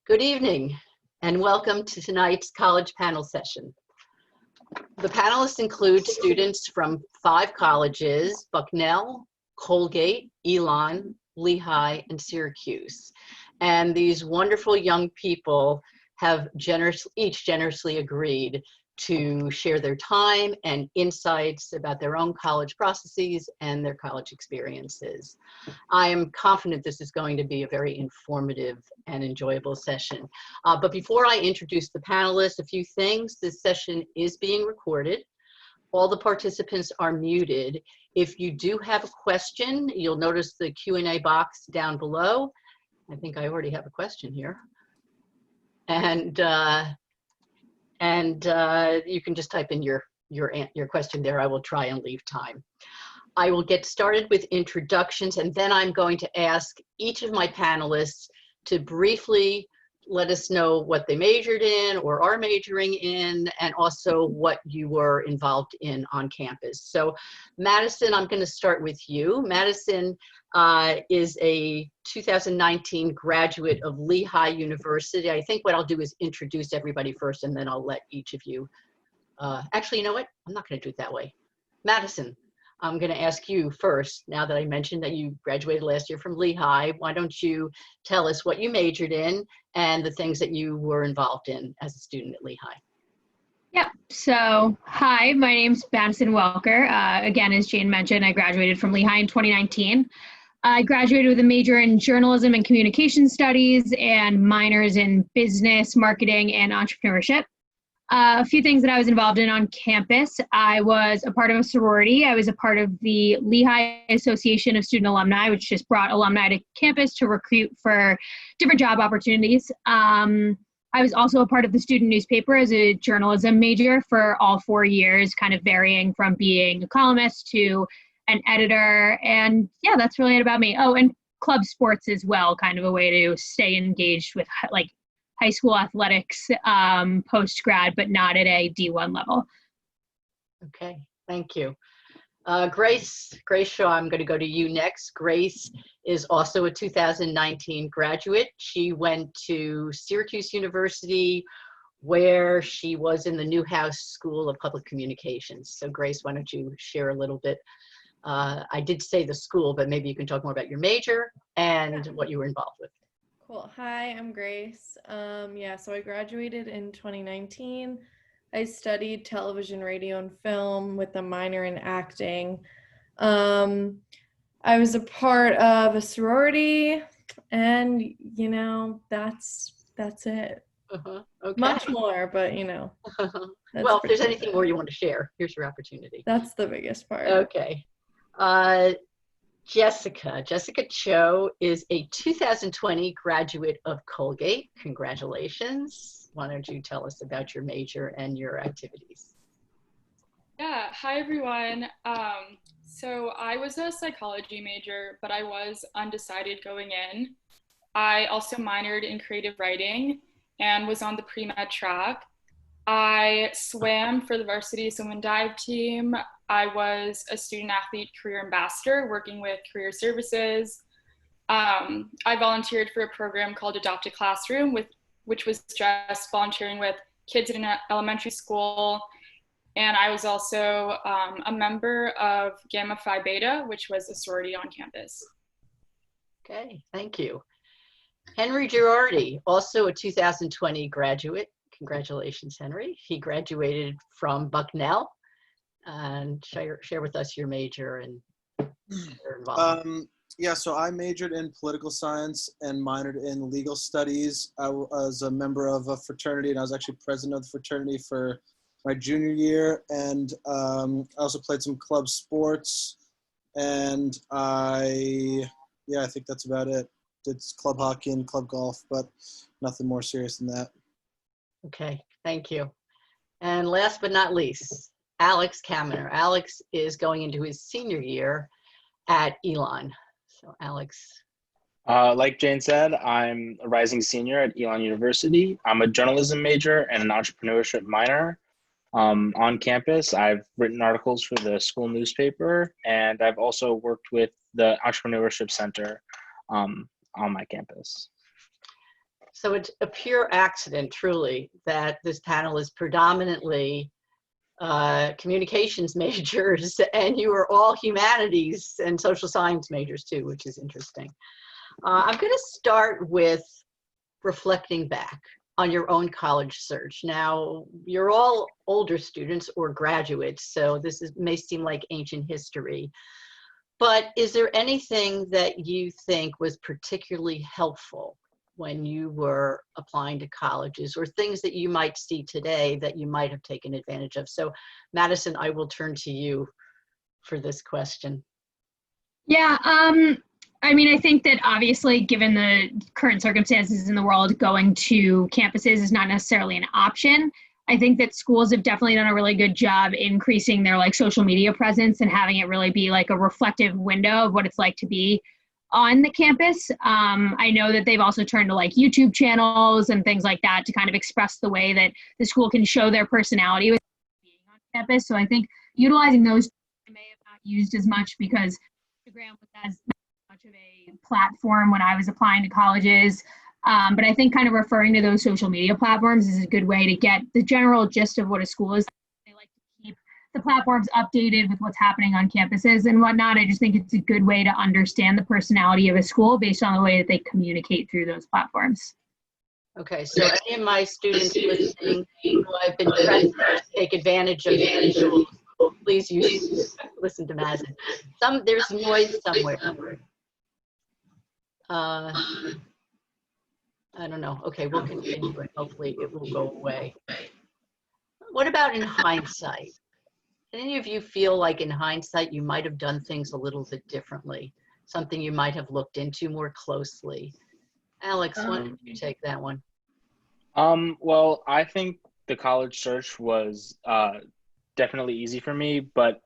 Good evening and welcome to tonight's college panel session. The panelists include students from 5 colleges: Bucknell, Colgate, Elon, Lehigh, and Syracuse. And these wonderful young people have each generously agreed to share their time and insights about their own college processes and their college experiences. I am confident this is going to be a very informative and enjoyable session. But before I introduce the panelists, a few things. This session is being recorded. All the participants are muted. If you do have a question, you'll notice the Q&A box down below. I think I already have a question here. And you can just type in your question there. I will try and leave time. I will get started with introductions, and then I'm going to ask each of my panelists to briefly let us know what they majored in or are majoring in, and also what you were involved in on campus. So Madison, I'm going to start with you. Madison is a 2019 graduate of Lehigh University. I think what I'll do is introduce everybody first, and then I'll let each of you, actually, you know what? I'm not going to do it that way. Madison, I'm going to ask you first, now that I mentioned that you graduated last year from Lehigh. Why don't you tell us what you majored in and the things that you were involved in as a student at Lehigh? Yeah, so hi, my name's Madison Welker. Again, as Jane mentioned, I graduated from Lehigh in 2019. I graduated with a major in journalism and communication studies and minors in business, marketing, and entrepreneurship. A few things that I was involved in on campus. I was a part of a sorority. I was a part of the Lehigh Association of Student Alumni, which just brought alumni to campus to recruit for different job opportunities. I was also a part of the student newspaper as a journalism major for all 4 years, kind of varying from being a columnist to an editor. And yeah, that's really it about me. Oh, and club sports as well, kind of a way to stay engaged with like high school athletics post-grad, but not at a D1 level. Okay, thank you. Grace Shaw, I'm going to go to you next. Grace is also a 2019 graduate. She went to Syracuse University, where she was in the Newhouse School of Public Communications. So Grace, why don't you share a little bit? I did say the school, but maybe you can talk more about your major and what you were involved with. Cool. Hi, I'm Grace. So I graduated in 2019. I studied television, radio, and film with a minor in acting. I was a part of a sorority, and that's it. Okay. Much more, but well, if there's anything more you want to share, here's your opportunity. That's the biggest part. Okay. Jessica Cho is a 2020 graduate of Colgate. Congratulations. Why don't you tell us about your major and your activities? Yeah, hi everyone. So I was a psychology major, but I was undecided going in. I also minored in creative writing and was on the pre-med track. I swam for the varsity swim and dive team. I was a student athlete career ambassador working with career services. I volunteered for a program called Adopt a Classroom, which was just volunteering with kids in an elementary school. And I was also a member of Gamma Phi Beta, which was a sorority on campus. Okay, thank you. Henry Girardi, also a 2020 graduate. Congratulations, Henry. He graduated from Bucknell. And share with us your major and your involvement. Yeah, so I majored in political science and minored in legal studies. I was a member of a fraternity, and I was actually president of the fraternity for my junior year. And I also played some club sports. And I think that's about it. Did club hockey and club golf, but nothing more serious than that. Okay, thank you. And last but not least, Alex Kaminer. Alex is going into his senior year at Elon. So Alex. Like Jane said, I'm a rising senior at Elon University. I'm a journalism major and an entrepreneurship minor. On campus, I've written articles for the school newspaper, and I've also worked with the Entrepreneurship Center on my campus. So it's a pure accident, truly, that this panel is predominantly communications majors, and you are all humanities and social science majors too, which is interesting. I'm going to start with reflecting back on your own college search. Now, you're all older students or graduates, so may seem like ancient history. But is there anything that you think was particularly helpful when you were applying to colleges, or things that you might see today that you might have taken advantage of? So, Madison, I will turn to you for this question. Yeah, I mean, I think that obviously, given the current circumstances in the world, going to campuses is not necessarily an option. I think that schools have definitely done a really good job increasing their like social media presence and having it really be like a reflective window of what it's like to be on the campus. I know that they've also turned to like YouTube channels and things like that to kind of express the way that the school can show their personality with being on campus. So I think utilizing those, I may have not used as much because Instagram was as much of a platform when I was applying to colleges. But I think kind of referring to those social media platforms is a good way to get the general gist of what a school is. They like to keep the platforms updated with what's happening on campuses and whatnot. I just think it's a good way to understand the personality of a school based on the way that they communicate through those platforms. Okay, so any of my students listening who I've been pressed to take advantage of visuals, please listen to Madison. There's noise somewhere. I don't know. Okay, we'll continue and hopefully it will go away. What about in hindsight? Any of you feel like in hindsight you might have done things a little bit differently? Something you might have looked into more closely? Alex, why don't you take that one? Well, I think the college search was definitely easy for me, but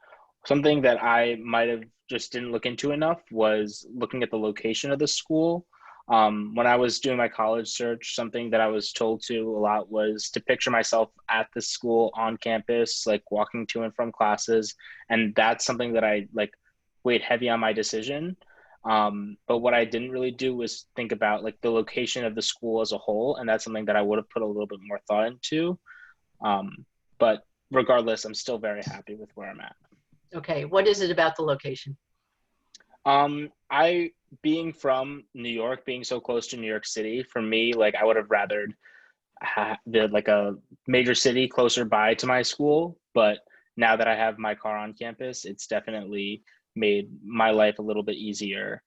something that I might have just didn't look into enough was looking at the location of the school. When I was doing my college search, something that I was told to a lot was to picture myself at the school on campus, like walking to and from classes. And that's something that I like weighed heavy on my decision. But what I didn't really do was think about like the location of the school as a whole. And that's something that I would have put a little bit more thought into. But regardless, I'm still very happy with where I'm at. Okay, what is it about the location? I being from New York, being so close to New York City, for me, like I would have rathered like a major city closer by to my school. But now that I have my car on campus, it's definitely made my life a little bit easier,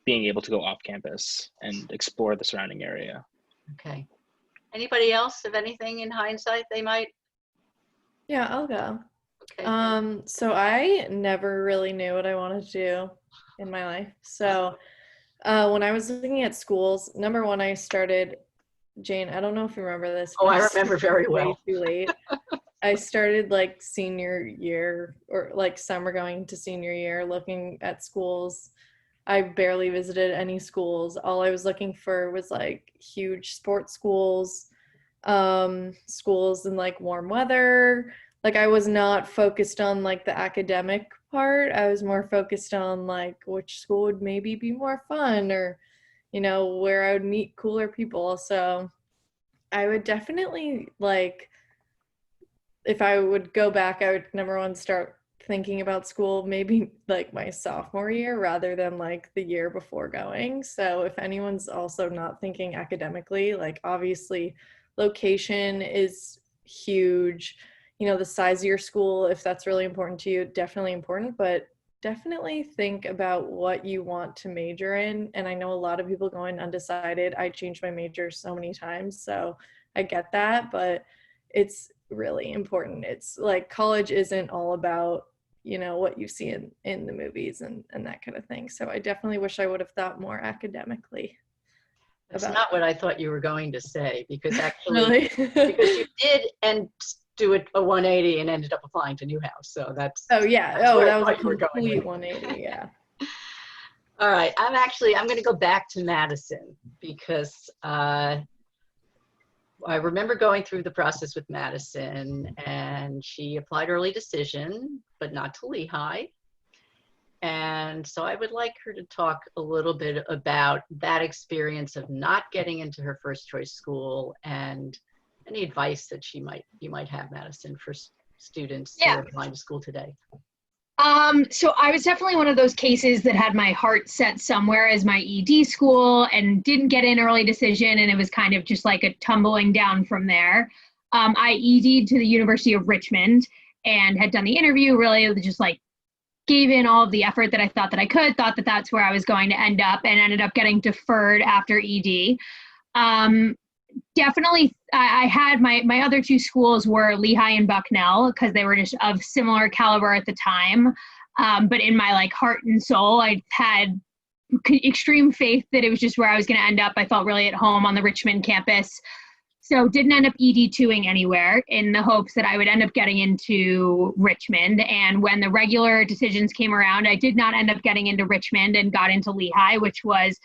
being able to go off campus and explore the surrounding area. Okay. Anybody else have anything in hindsight they might? Yeah, I'll go. Okay. So I never really knew what I wanted to do in my life. So when I was looking at schools, number one, I started, Jane, I don't know if you remember this. Oh, I remember very well. Way too late. I started like senior year or like summer going to senior year looking at schools. I barely visited any schools. All I was looking for was like huge sports schools, schools in like warm weather. Like I was not focused on like the academic part. I was more focused on like which school would maybe be more fun or, you know, where I would meet cooler people. So I would definitely like, if I would go back, I would number one start thinking about school maybe like my sophomore year rather than like the year before going. So if anyone's also not thinking academically, like obviously location is huge. You know, the size of your school, if that's really important to you, definitely important, but definitely think about what you want to major in. And I know a lot of people going undecided. I changed my major so many times, so I get that, but it's really important. It's like college isn't all about, you know, what you see in the movies and that kind of thing. So I definitely wish I would have thought more academically. That's not what I thought you were going to say, because actually, really? because you did and do a 180 and ended up applying to Newhouse. So that's. Oh yeah. That's That was a you were going complete with. 180. Yeah. All right. I'm going to go back to Madison because I remember going through the process with Madison, and she applied early decision, but not to Lehigh. And so I would like her to talk a little bit about that experience of not getting into her first choice school and any advice that you might have, Madison, for students who Yeah. are applying to school today. So I was definitely one of those cases that had my heart set somewhere as my ED school and didn't get an early decision, and it was kind of just like a tumbling down from there. I ED'd to the University of Richmond and had done the interview, really just like gave in all of the effort that I thought that I could, thought that that's where I was going to end up, and ended up getting deferred after ED. Definitely, I had my other two schools were Lehigh and Bucknell because they were just of similar caliber at the time. But in my like heart and soul, I had extreme faith that it was just where I was going to end up. I felt really at home on the Richmond campus. So didn't end up ED2ing anywhere in the hopes that I would end up getting into Richmond. And when the regular decisions came around, I did not end up getting into Richmond and got into Lehigh, which was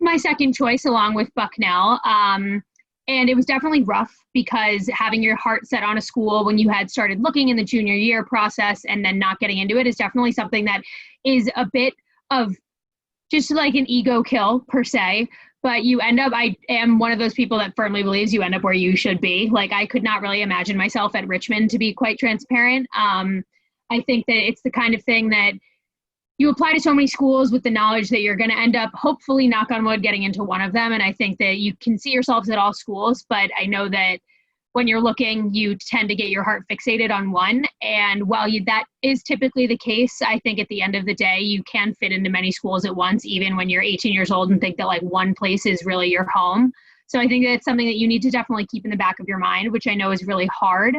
my second choice along with Bucknell. And it was definitely rough because having your heart set on a school when you had started looking in the junior year process and then not getting into it is definitely something that is a bit of just like an ego kill per se. But you end up, I am one of those people that firmly believes you end up where you should be. Like I could not really imagine myself at Richmond, to be quite transparent. I think that it's the kind of thing that you apply to so many schools with the knowledge that you're going to end up, hopefully, knock on wood, getting into one of them. And I think that you can see yourselves at all schools, but I know that when you're looking, you tend to get your heart fixated on one. And while that is typically the case, I think at the end of the day, you can fit into many schools at once, even when you're 18 years old and think that like one place is really your home. So I think that's something that you need to definitely keep in the back of your mind, which I know is really hard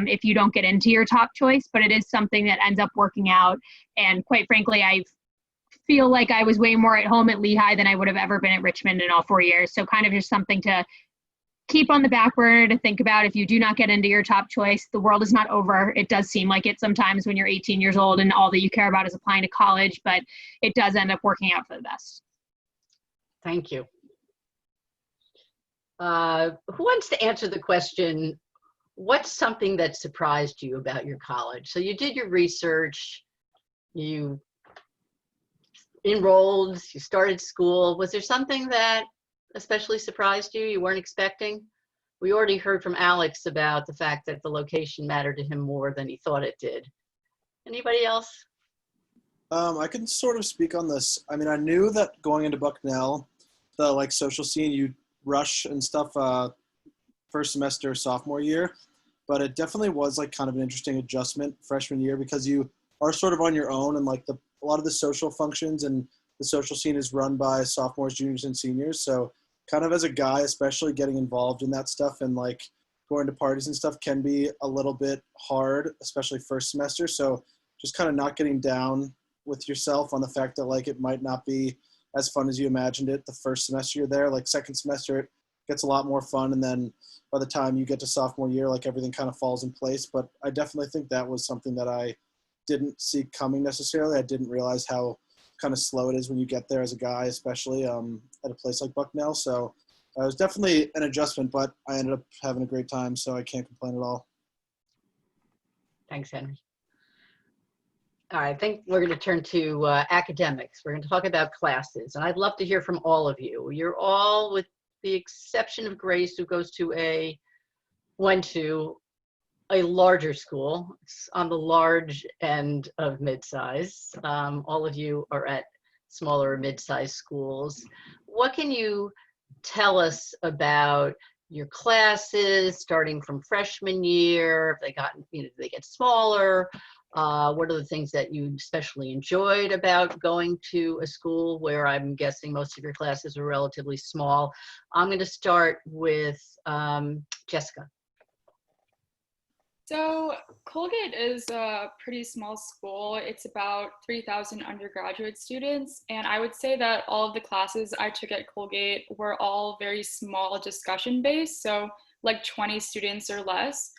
if you don't get into your top choice, but it is something that ends up working out. And quite frankly, I feel like I was way more at home at Lehigh than I would have ever been at Richmond in all 4 years. So kind of just something to keep on the back burner to think about. If you do not get into your top choice, the world is not over. It does seem like it sometimes when you're 18 years old and all that you care about is applying to college, but it does end up working out for the best. Thank you. Who wants to answer the question, what's something that surprised you about your college? So you did your research, you enrolled, you started school. Was there something that especially surprised you weren't expecting? We already heard from Alex about the fact that the location mattered to him more than he thought it did. Anybody else? I can sort of speak on this. I mean, I knew that going into Bucknell, the like social scene, you rush and stuff first semester, sophomore year, but it definitely was like kind of an interesting adjustment freshman year because you are sort of on your own and like a lot of the social functions and the social scene is run by sophomores, juniors, and seniors. So kind of as a guy, especially getting involved in that stuff and like going to parties and stuff can be a little bit hard, especially first semester. So just kind of not getting down with yourself on the fact that like it might not be as fun as you imagined it the first semester you're there. Like second semester it gets a lot more fun, and then by the time you get to sophomore year, like everything kind of falls in place. But I definitely think that was something that I didn't see coming necessarily. I didn't realize how kind of slow it is when you get there as a guy, especially at a place like Bucknell. So it was definitely an adjustment, but I ended up having a great time, so I can't complain at all. Thanks, Henry. All right, I think we're going to turn to academics. We're going to talk about classes, and I'd love to hear from all of you. You're all, with the exception of Grace, who went to a larger school. It's on the large end of mid-size. All of you are at smaller mid-size schools. What can you tell us about your classes starting from freshman year? If they get smaller? What are the things that you especially enjoyed about going to a school where I'm guessing most of your classes are relatively small? I'm going to start with Jessica. So Colgate is a pretty small school. It's about 3,000 undergraduate students. And I would say that all of the classes I took at Colgate were all very small discussion based. So like 20 students or less.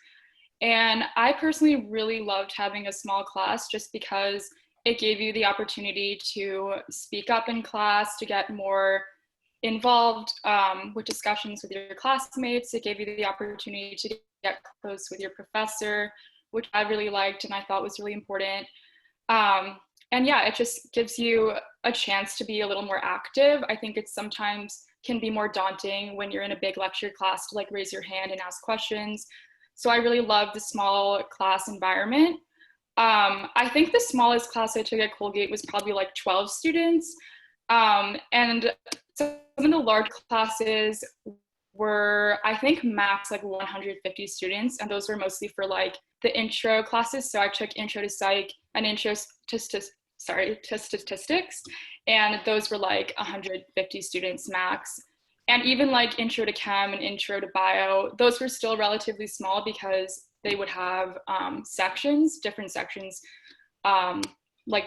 And I personally really loved having a small class just because it gave you the opportunity to speak up in class, to get more involved with discussions with your classmates. It gave you the opportunity to get close with your professor, which I really liked and I thought was really important. And yeah, it just gives you a chance to be a little more active. I think it sometimes can be more daunting when you're in a big lecture class to like raise your hand and ask questions. So I really love the small class environment. I think the smallest class I took at Colgate was probably like 12 students. And some of the large classes were, I think, max like 150 students. And those were mostly for like the intro classes. So I took intro to psych and intro to statistics. And those were like 150 students max. And even like intro to chem and intro to bio, those were still relatively small because they would have sections, different sections, like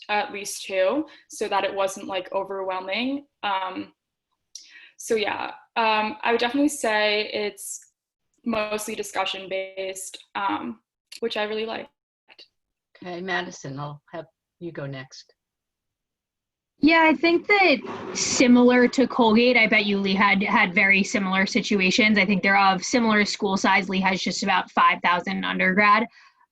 at least 2, so that it wasn't like overwhelming. So yeah, I would definitely say it's mostly discussion based, which I really liked. Okay, Madison, I'll have you go next. Yeah, I think that similar to Colgate, I bet you Lehigh had very similar situations. I think they're of similar school size. Lehigh's just about 5,000 undergrad.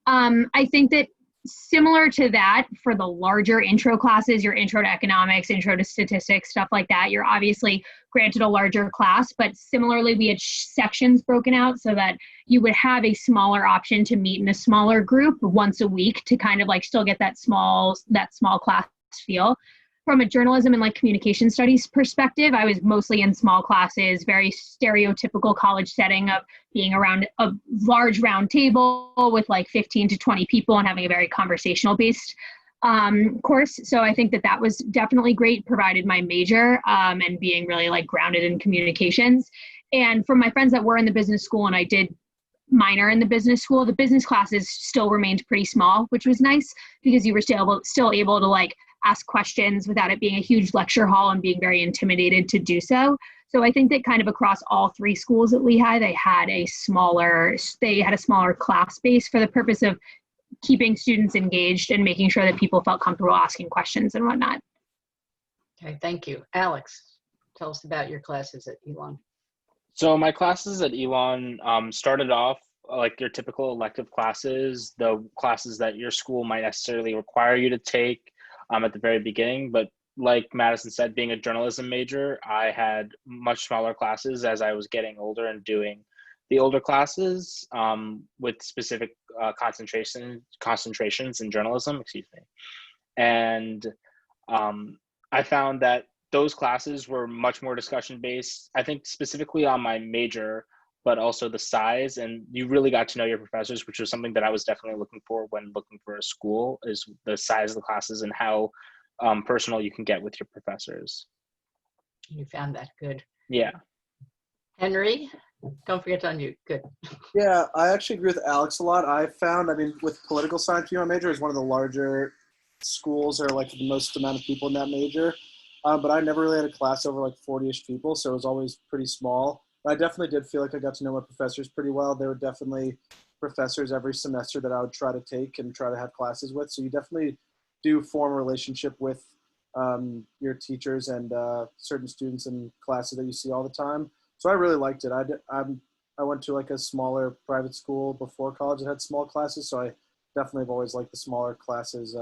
I think that similar to that, for the larger intro classes, your intro to economics, intro to statistics, stuff like that, you're obviously granted a larger class, but similarly, we had sections broken out so that you would have a smaller option to meet in a smaller group once a week to kind of like still get that small class feel. From a journalism and like communication studies perspective, I was mostly in small classes, very stereotypical college setting of being around a large round table with like 15 to 20 people and having a very conversational based course. So I think that was definitely great, provided my major and being really like grounded in communications. And from my friends that were in the business school, and I did minor in the business school, the business classes still remained pretty small, which was nice because you were still able to like ask questions without it being a huge lecture hall and being very intimidated to do so. So I think that kind of across all 3 schools at Lehigh, they had a smaller class base for the purpose of keeping students engaged and making sure that people felt comfortable asking questions and whatnot. Okay, thank you. Alex, tell us about your classes at Elon. So my classes at Elon started off like your typical elective classes, the classes that your school might necessarily require you to take at the very beginning. But like Madison said, being a journalism major, I had much smaller classes as I was getting older and doing the older classes with specific concentrations in journalism, And I found that those classes were much more discussion based, I think specifically on my major, but also the size. And you really got to know your professors, which was something that I was definitely looking for when looking for a school, is the size of the classes and how personal you can get with your professors. You found that good. Yeah. Henry, don't forget to unmute. Good. Yeah, I actually agree with Alex a lot. I found, with political science being my major, is one of the larger schools, or like the most amount of people in that major. But I never really had a class over like 40-ish people, so it was always pretty small. But I definitely did feel like I got to know my professors pretty well. There were definitely professors every semester that I would try to take and try to have classes with. So you definitely do form a relationship with your teachers and certain students in classes that you see all the time. So I really liked it. I went to like a smaller private school before college that had small classes, so I definitely have always liked the smaller classes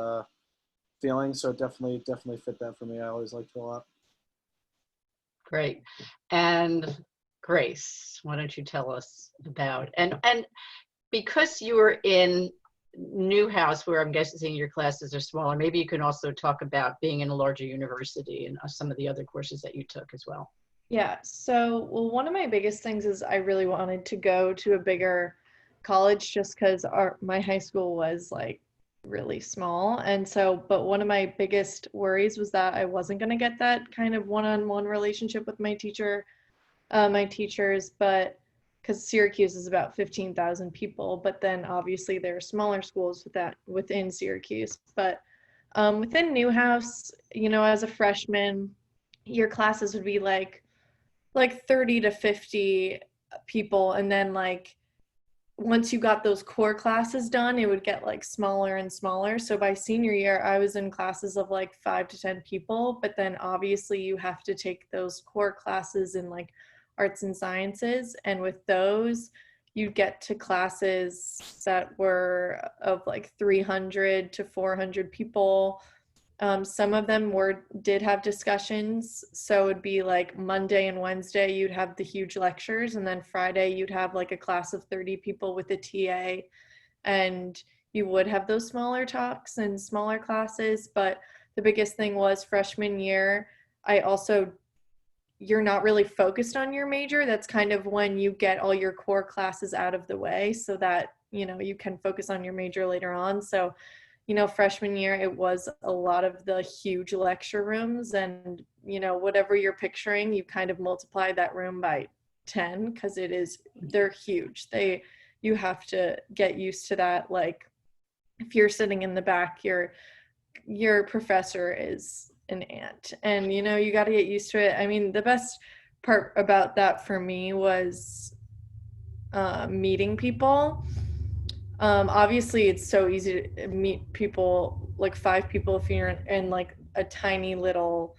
feeling. So it definitely fit that for me. I always liked it a lot. Great. And Grace, why don't you tell us about, and because you were in Newhouse, where I'm guessing your classes are smaller, maybe you can also talk about being in a larger university and some of the other courses that you took as well. Yeah, so one of my biggest things is I really wanted to go to a bigger college just because my high school was like really small. And so, but one of my biggest worries was that I wasn't going to get that kind of one-on-one relationship with my teachers, but because Syracuse is about 15,000 people, but then obviously there are smaller schools within Syracuse. But within Newhouse, as a freshman, your classes would be like 30 to 50 people, and then like once you got those core classes done, it would get like smaller and smaller. So by senior year, I was in classes of like 5 to 10 people, but then obviously you have to take those core classes in like arts and sciences, and with those you get to classes that were of like 300 to 400 people, Some of them did have discussions. So it'd be like Monday and Wednesday, you'd have the huge lectures. And then Friday, you'd have like a class of 30 people with a TA. And you would have those smaller talks and smaller classes. But the biggest thing was freshman year, you're not really focused on your major. That's kind of when you get all your core classes out of the way so that, you can focus on your major later on. So, freshman year, it was a lot of the huge lecture rooms, and, whatever you're picturing, you kind of multiply that room by 10 because they're huge. You have to get used to that. Like if you're sitting in the back, your professor is an ant, and you got to get used to it. I mean, the best part about that for me was meeting people. Obviously it's so easy to meet people, like 5 people if you're in like a tiny little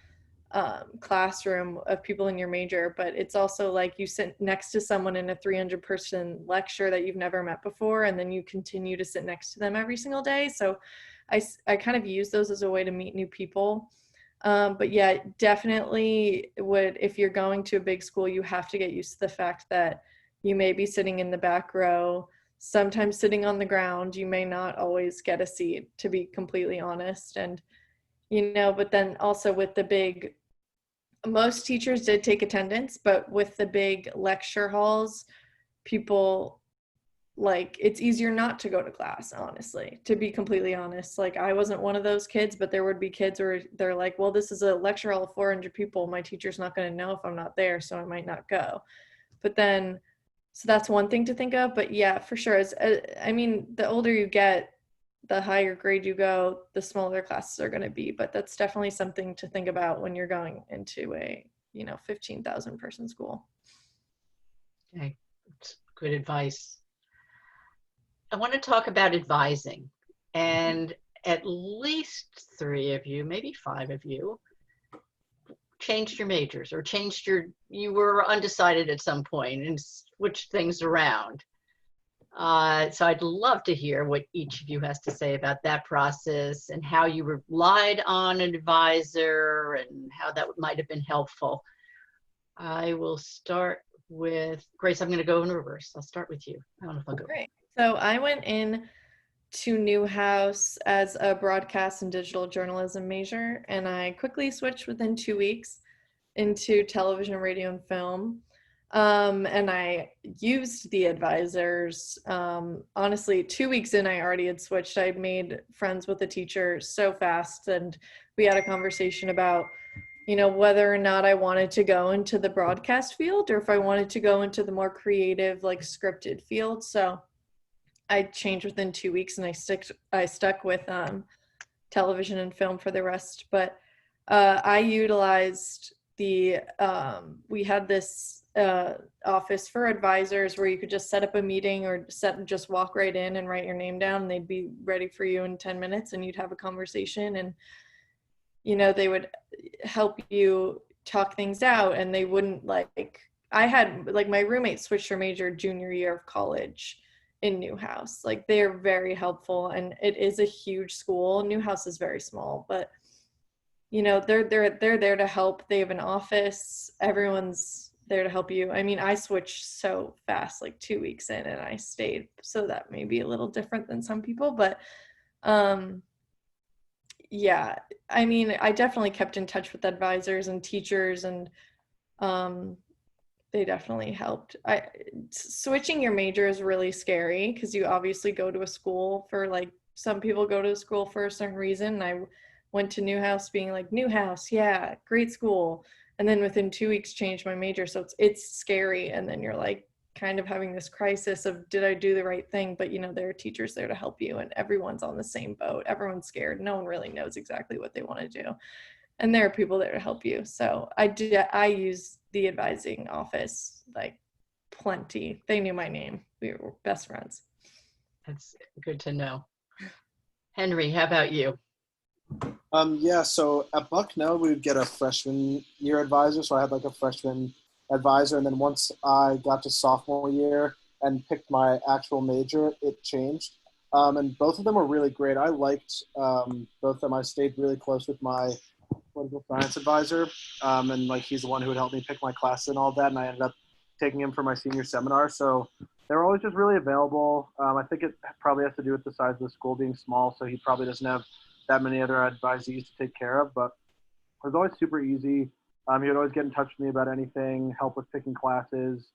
classroom of people in your major, but it's also like you sit next to someone in a 300-person lecture that you've never met before, and then you continue to sit next to them every single day. So I kind of use those as a way to meet new people. But yeah, definitely if you're going to a big school, you have to get used to the fact that you may be sitting in the back row, sometimes sitting on the ground. You may not always get a seat, to be completely honest. And, but then also with most teachers did take attendance, but with the big lecture halls, people, like, it's easier not to go to class, honestly, to be completely honest. Like, I wasn't one of those kids, but there would be kids where they're like, well, this is a lecture hall of 400 people. My teacher's not going to know if I'm not there, so I might not go. But then, so that's one thing to think of. But yeah, for sure. The older you get, the higher grade you go, the smaller classes are going to be. But that's definitely something to think about when you're going into a, 15,000 person school. Okay, that's good advice. I want to talk about advising, and at least 3 of you, maybe 5 of you, changed your majors or you were undecided at some point and switched things around. So I'd love to hear what each of you has to say about that process and how you relied on an advisor and how that might have been helpful. I will start with Grace. I'm going to go in reverse. I'll start with you. I don't know if I'll go. Great. So I went in to Newhouse as a broadcast and digital journalism major, and I quickly switched within 2 weeks into television, radio, and film. And I used the advisors. Honestly, 2 weeks in, I already had switched. I made friends with the teacher so fast, and we had a conversation about, whether or not I wanted to go into the broadcast field or if I wanted to go into the more creative, like scripted field. So I changed within 2 weeks, and I stuck with television and film for the rest. But I utilized we had this office for advisors where you could just set up a meeting or just walk right in and write your name down, and they'd be ready for you in 10 minutes, and you'd have a conversation, and they would help you talk things out, and they wouldn't I had my roommate switched her major junior year of college in Newhouse. They're very helpful, and it is a huge school. Newhouse is very small, but they're there to help. They have an office. Everyone's there to help you. I mean, I switched so fast, 2 weeks in, and I stayed. So that may be a little different than some people, but yeah, I mean, I definitely kept in touch with advisors and teachers, and they definitely helped. Switching your major is really scary because you obviously go to a school for some people go to a school for a certain reason. And I went to Newhouse being like, Newhouse, yeah, great school. And then within 2 weeks changed my major. So it's scary. And then you're kind of having this crisis of, did I do the right thing? But there are teachers there to help you, and everyone's on the same boat. Everyone's scared. No one really knows exactly what they want to do. And there are people there to help you. So I use the advising office plenty. They knew my name. We were best friends. That's good to know. Henry, how about you? Yeah, so at Bucknell, we would get a freshman year advisor. So I had a freshman advisor. And then once I got to sophomore year and picked my actual major, it changed. And both of them were really great. I liked both of them. I stayed really close with my political science advisor, and like he's the one who would help me pick my class and all that. And I ended up taking him for my senior seminar. So they were always just really available. I think it probably has to do with the size of the school being small, so he probably doesn't have that many other advisees to take care of. But it was always super easy. He would always get in touch with me about anything, help with picking classes,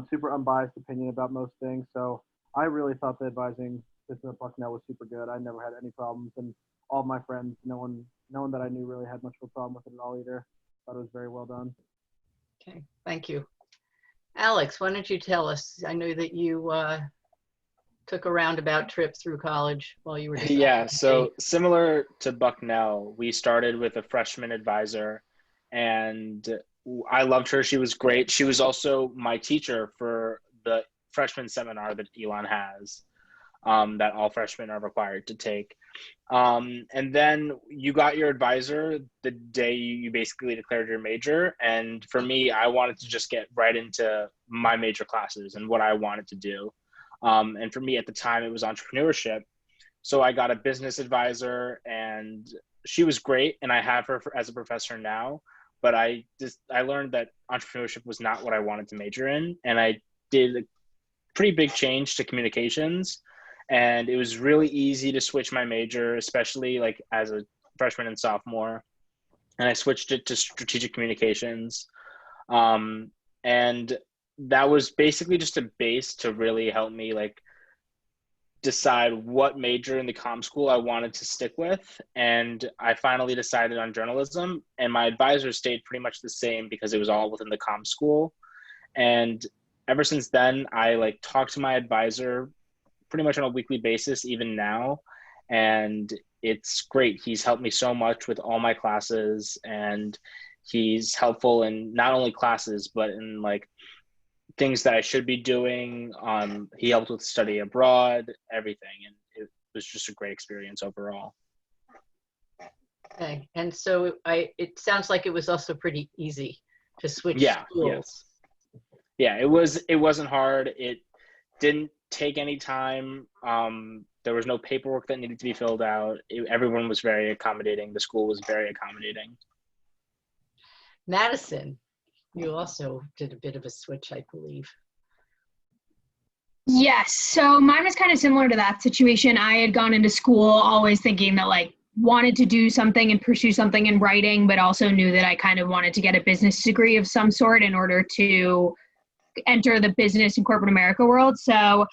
super unbiased opinion about most things. So I really thought the advising system at Bucknell was super good. I never had any problems, and all of my friends, no one that I knew really had much of a problem with it at all either. Thought it was very well done. Okay, thank you. Alex, why don't you tell us? I know that you took a roundabout trip through college while you were deciding. Yeah, so similar to Bucknell, we started with a freshman advisor, and I loved her. She was great. She was also my teacher for the freshman seminar that Elon has, that all freshmen are required to take. And then you got your advisor the day you basically declared your major. And for me, I wanted to just get right into my major classes and what I wanted to do. And for me at the time, it was entrepreneurship. So I got a business advisor, and she was great. And I have her as a professor now, but I learned that entrepreneurship was not what I wanted to major in. And I did a pretty big change to communications. And it was really easy to switch my major, especially like as a freshman and sophomore. And I switched it to strategic communications. And that was basically just a base to really help me like decide what major in the comm school I wanted to stick with. And I finally decided on journalism, and my advisor stayed pretty much the same because it was all within the comm school. And ever since then, I like talked to my advisor pretty much on a weekly basis, even now. And it's great. He's helped me so much with all my classes, and he's helpful in not only classes, but in like things that I should be doing. He helped with study abroad, everything. And it was just a great experience overall. Okay, and so it sounds like it was also pretty easy to switch schools. Yeah, it wasn't hard. It didn't take any time. There was no paperwork that needed to be filled out. Everyone was very accommodating. The school was very accommodating. Madison, you also did a bit of a switch, I believe. Yes, so mine was kind of similar to that situation. I had gone into school always thinking that like wanted to do something and pursue something in writing, but also knew that I kind of wanted to get a business degree of some sort in order to enter the business and corporate America world. So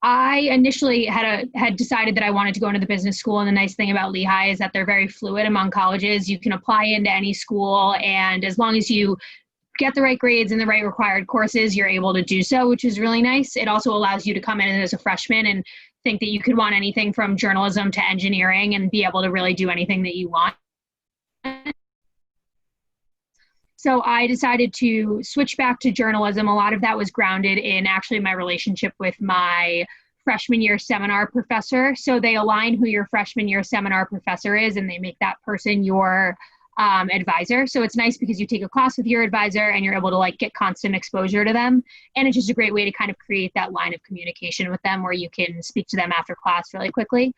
I initially had decided that I wanted to go into the business school. And the nice thing about Lehigh is that they're very fluid among colleges. You can apply into any school, and as long as you get the right grades and the right required courses, you're able to do so, which is really nice. It also allows you to come in as a freshman and think that you could want anything from journalism to engineering and be able to really do anything that you want. So I decided to switch back to journalism. A lot of that was grounded in actually my relationship with my freshman year seminar professor. So they align who your freshman year seminar professor is, and they make that person your advisor. So it's nice because you take a class with your advisor and you're able to like get constant exposure to them. And it's just a great way to kind of create that line of communication with them where you can speak to them after class really quickly.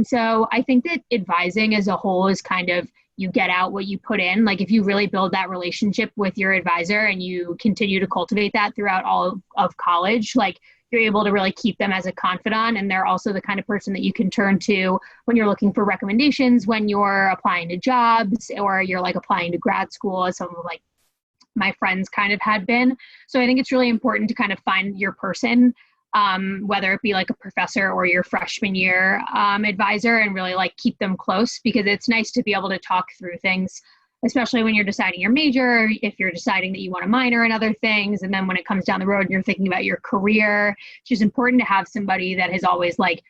So I think that advising as a whole is kind of, you get out what you put in. Like if you really build that relationship with your advisor and you continue to cultivate that throughout all of college, like you're able to really keep them as a confidant. And they're also the kind of person that you can turn to when you're looking for recommendations, when you're applying to jobs, or you're like applying to grad school, as some of like my friends kind of had been. So I think it's really important to kind of find your person, whether it be like a professor or your freshman year advisor, and really like keep them close, because it's nice to be able to talk through things, especially when you're deciding your major, if you're deciding that you want to minor in other things. And then when it comes down the road and you're thinking about your career, it's just important to have somebody that has always like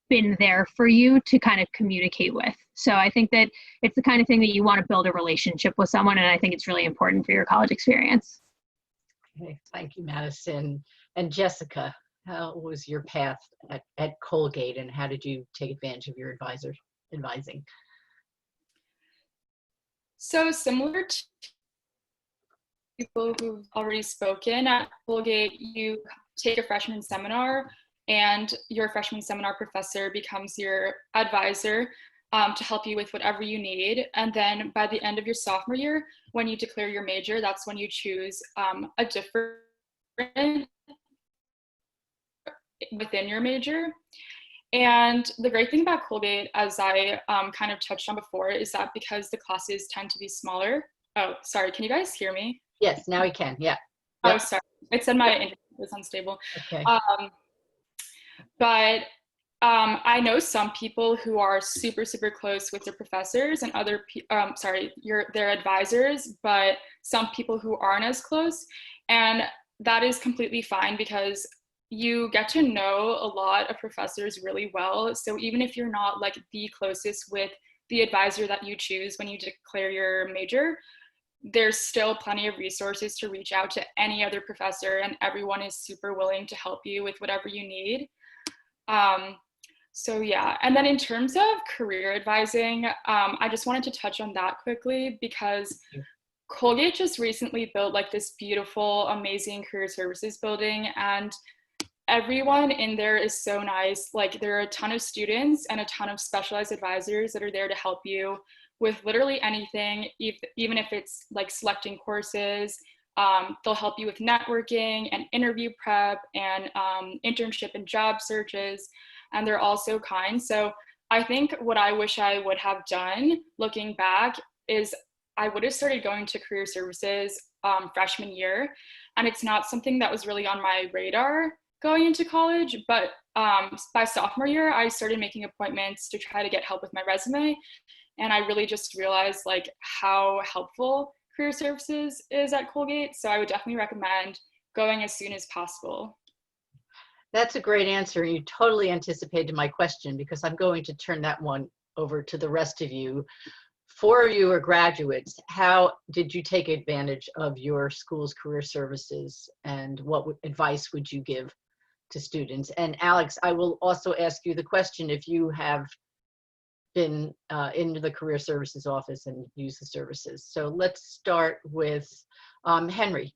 been there for you to kind of communicate with. So I think that it's the kind of thing that you want to build a relationship with someone. And I think it's really important for your college experience. Okay, thank you, Madison. And Jessica, how was your path at Colgate, and how did you take advantage of your advising? So similar to people who've already spoken, at Colgate, you take a freshman seminar and your freshman seminar professor becomes your advisor to help you with whatever you need. And then by the end of your sophomore year, when you declare your major, that's when you choose a different within your major. And the great thing about Colgate, as I kind of touched on before, is that because the classes tend to be smaller. Oh, sorry, can you guys hear me? Yes, now we can, yeah. Oh, Yep. sorry, it said my internet was unstable. Okay. But I know some people who are super, super close with their professors and their advisors, but some people who aren't as close. And that is completely fine because you get to know a lot of professors really well. So even if you're not like the closest with the advisor that you choose when you declare your major, there's still plenty of resources to reach out to any other professor, and everyone is super willing to help you with whatever you need. So yeah, and then in terms of career advising, I just wanted to touch on that quickly because Colgate just recently built like this beautiful, amazing career services building, and everyone in there is so nice. Like there are a ton of students and a ton of specialized advisors that are there to help you with literally anything, even if it's like selecting courses. They'll help you with networking and interview prep and internship and job searches. And they're all so kind. So I think what I wish I would have done looking back is I would have started going to career services freshman year. And it's not something that was really on my radar going into college, but by sophomore year, I started making appointments to try to get help with my resume. And I really just realized like how helpful career services is at Colgate. So I would definitely recommend going as soon as possible. That's a great answer. You totally anticipated my question because I'm going to turn that one over to the rest of you. 4 of you are graduates. How did you take advantage of your school's career services, and what advice would you give to students? And Alex, I will also ask you the question if you have been into the career services office and used the services. So let's start with Henry.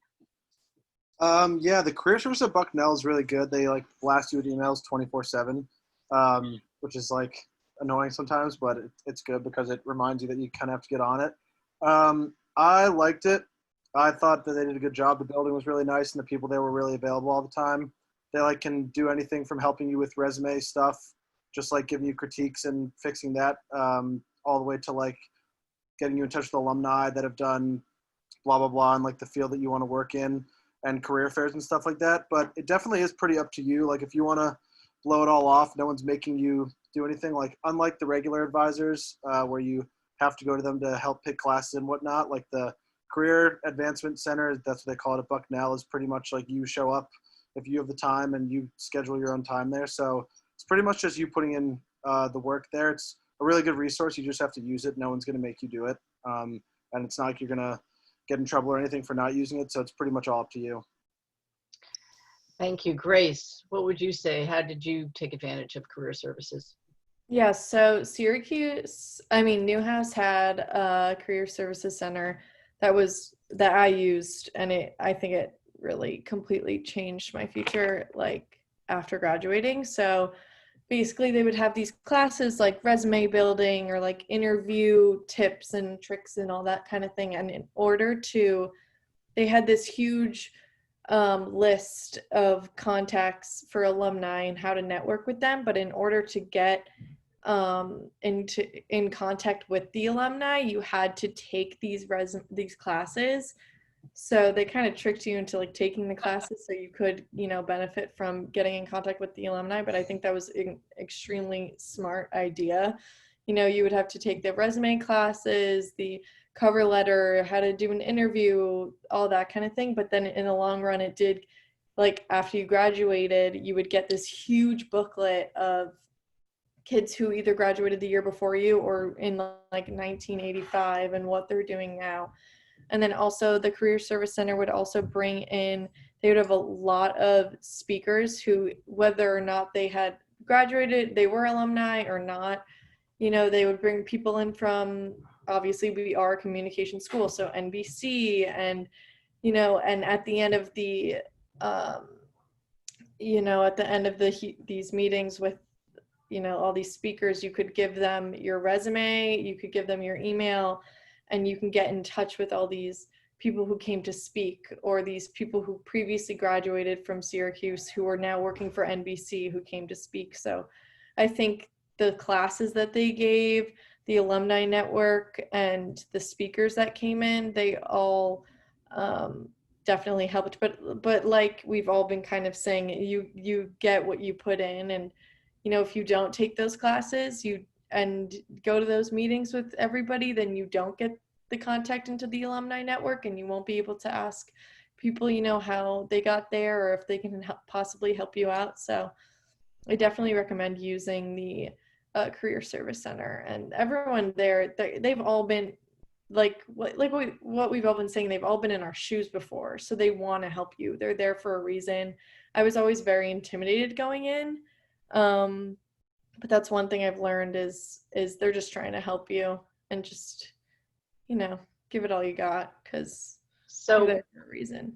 Yeah, the career service at Bucknell is really good. They like blast you with emails 24/7, which is like annoying sometimes, but it's good because it reminds you that you kind of have to get on it. I liked it. I thought that they did a good job. The building was really nice and the people there were really available all the time. They like can do anything from helping you with resume stuff, just like giving you critiques and fixing that, all the way to like getting you in touch with alumni that have done blah, blah, blah, in like the field that you want to work in and career fairs and stuff like that. But it definitely is pretty up to you. Like if you want to blow it all off, no one's making you do anything. Like unlike the regular advisors where you have to go to them to help pick classes and whatnot, like the Career Advancement Center, that's what they call it at Bucknell, is pretty much like you show up if you have the time and you schedule your own time there. So it's pretty much just you putting in the work there. It's a really good resource. You just have to use it. No one's going to make you do it. And it's not like you're going to get in trouble or anything for not using it. So it's pretty much all up to you. Thank you. Grace, what would you say? How did you take advantage of career services? Yeah, so Newhouse had a career services center that I used, and I think it really completely changed my future like after graduating. So basically they would have these classes like resume building or like interview tips and tricks and all that kind of thing. And they had this huge list of contacts for alumni and how to network with them. But in order to get in contact with the alumni, you had to take these classes. So they kind of tricked you into like taking the classes so you could, benefit from getting in contact with the alumni. But I think that was an extremely smart idea. You would have to take the resume classes, the cover letter, how to do an interview, all that kind of thing. But then in the long run, it did, like after you graduated, you would get this huge booklet of kids who either graduated the year before you or in like 1985 and what they're doing now. And then also the Career Service Center would also they would have a lot of speakers who, whether or not they had graduated, they were alumni or not, they would bring people in from, obviously we are a communication school, so NBC and, and at the end of the at the end of these meetings with, all these speakers, you could give them your resume, you could give them your email, and you can get in touch with all these people who came to speak, or these people who previously graduated from Syracuse who are now working for NBC who came to speak. So I think the classes that they gave, the alumni network, and the speakers that came in, they all definitely helped. But like we've all been kind of saying, you get what you put in, and if you don't take those classes and go to those meetings with everybody, then you don't get the contact into the alumni network, and you won't be able to ask people, how they got there, or if they can possibly help you out. So I definitely recommend using the Career Service Center, and everyone there, they've all been like what we've all been saying, they've all been in our shoes before, so they want to help you. They're there for a reason. I was always very intimidated going in, but that's one thing I've learned is they're just trying to help you, and just give it all you got, because they're there for a reason.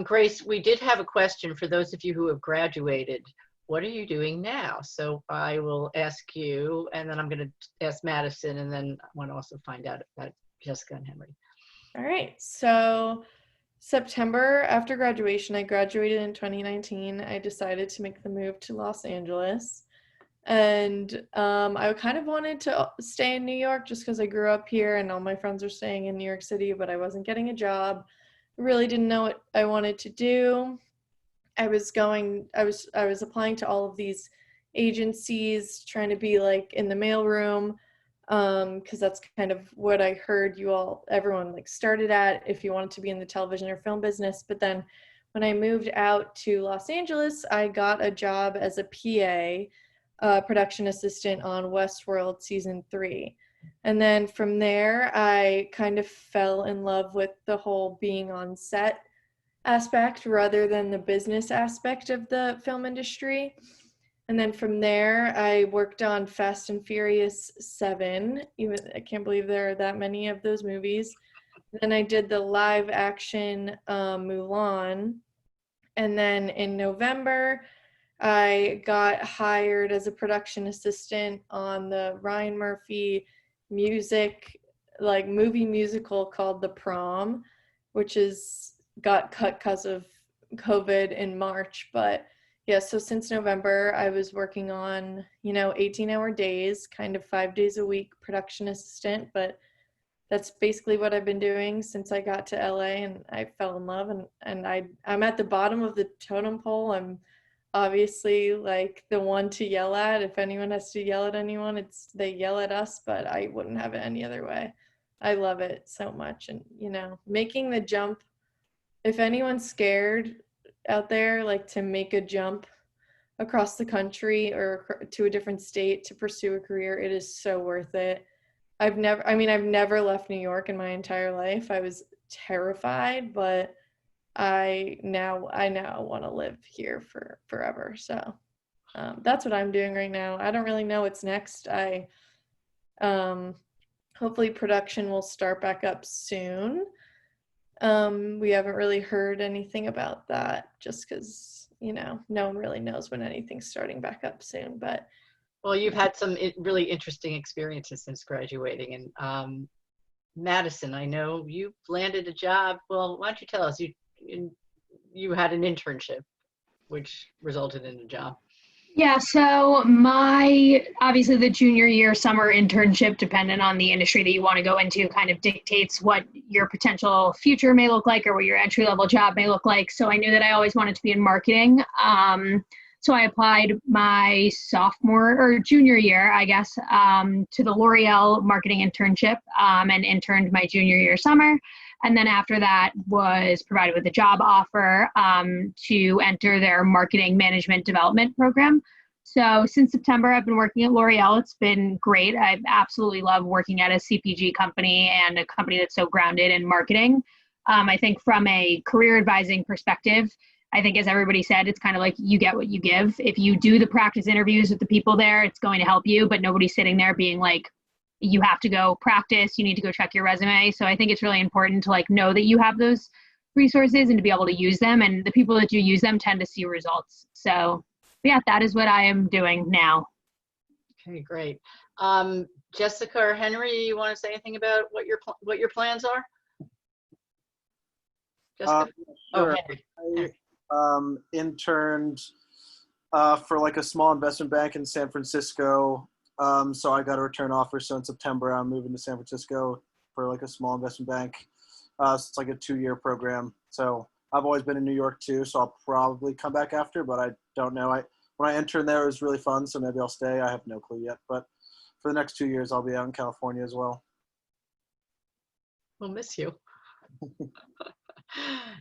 Grace, we did have a question for those of you who have graduated. What are you doing now? So I will ask you, and then I'm going to ask Madison, and then I want to also find out about Jessica and Henry. All right. So September, after graduation, I graduated in 2019. I decided to make the move to Los Angeles. And I kind of wanted to stay in New York just because I grew up here and all my friends are staying in New York City, but I wasn't getting a job. I really didn't know what I wanted to do. I was applying to all of these agencies, trying to be like in the mailroom, because that's kind of what I heard everyone like started at if you wanted to be in the television or film business. But then when I moved out to Los Angeles, I got a job as a PA, production assistant on Westworld season 3. And then from there, I kind of fell in love with the whole being on set aspect rather than the business aspect of the film industry. And then from there, I worked on Fast and Furious 7. I can't believe there are that many of those movies. Then I did the live action Mulan. And then in November, I got hired as a production assistant on the Ryan Murphy movie musical called The Prom, which got cut because of COVID in March. But yeah, so since November, I was working on, 18-hour days, kind of 5 days a week production assistant, but that's basically what I've been doing since I got to LA, and I fell in love, and I'm at the bottom of the totem pole. I'm obviously like the one to yell at. If anyone has to yell at anyone, they yell at us, but I wouldn't have it any other way. I love it so much. And, making the jump, if anyone's scared out there, like to make a jump across the country or to a different state to pursue a career, it is so worth it. I've never left New York in my entire life. I was terrified, but I now want to live here for forever. So that's what I'm doing right now. I don't really know what's next. Hopefully production will start back up soon. We haven't really heard anything about that just because, no one really knows when anything's starting back up soon. But well, you've had some really interesting experiences since graduating. And Madison, I know you landed a job. Well, why don't you tell us? You had an internship, which resulted in a job. Yeah, so obviously the junior year summer internship, dependent on the industry that you want to go into, kind of dictates what your potential future may look like or what your entry-level job may look like. So I knew that I always wanted to be in marketing. So I applied my sophomore or junior year, I guess, to the L'Oreal marketing internship and interned my junior year summer. And then after that was provided with a job offer to enter their marketing management development program. So since September, I've been working at L'Oreal. It's been great. I absolutely love working at a CPG company and a company that's so grounded in marketing. I think from a career advising perspective, I think as everybody said, it's kind of like you get what you give. If you do the practice interviews with the people there, it's going to help you, but nobody's sitting there being like, you have to go practice, you need to go check your resume. So I think it's really important to know that you have those resources and to be able to use them. And the people that do use them tend to see results. So yeah, that is what I am doing now. Okay, great. Jessica or Henry, you want to say anything about what your plans are? Jessica? Sure. Henry. I interned for like a small investment bank in San Francisco. So I got a return offer. So in September, I'm moving to San Francisco for like a small investment bank. So it's like a 2-year program. So I've always been in New York too. So I'll probably come back after, but I don't know. When I interned there, it was really fun. So maybe I'll stay. I have no clue yet. But for the next 2 years, I'll be out in California as well. We'll miss you.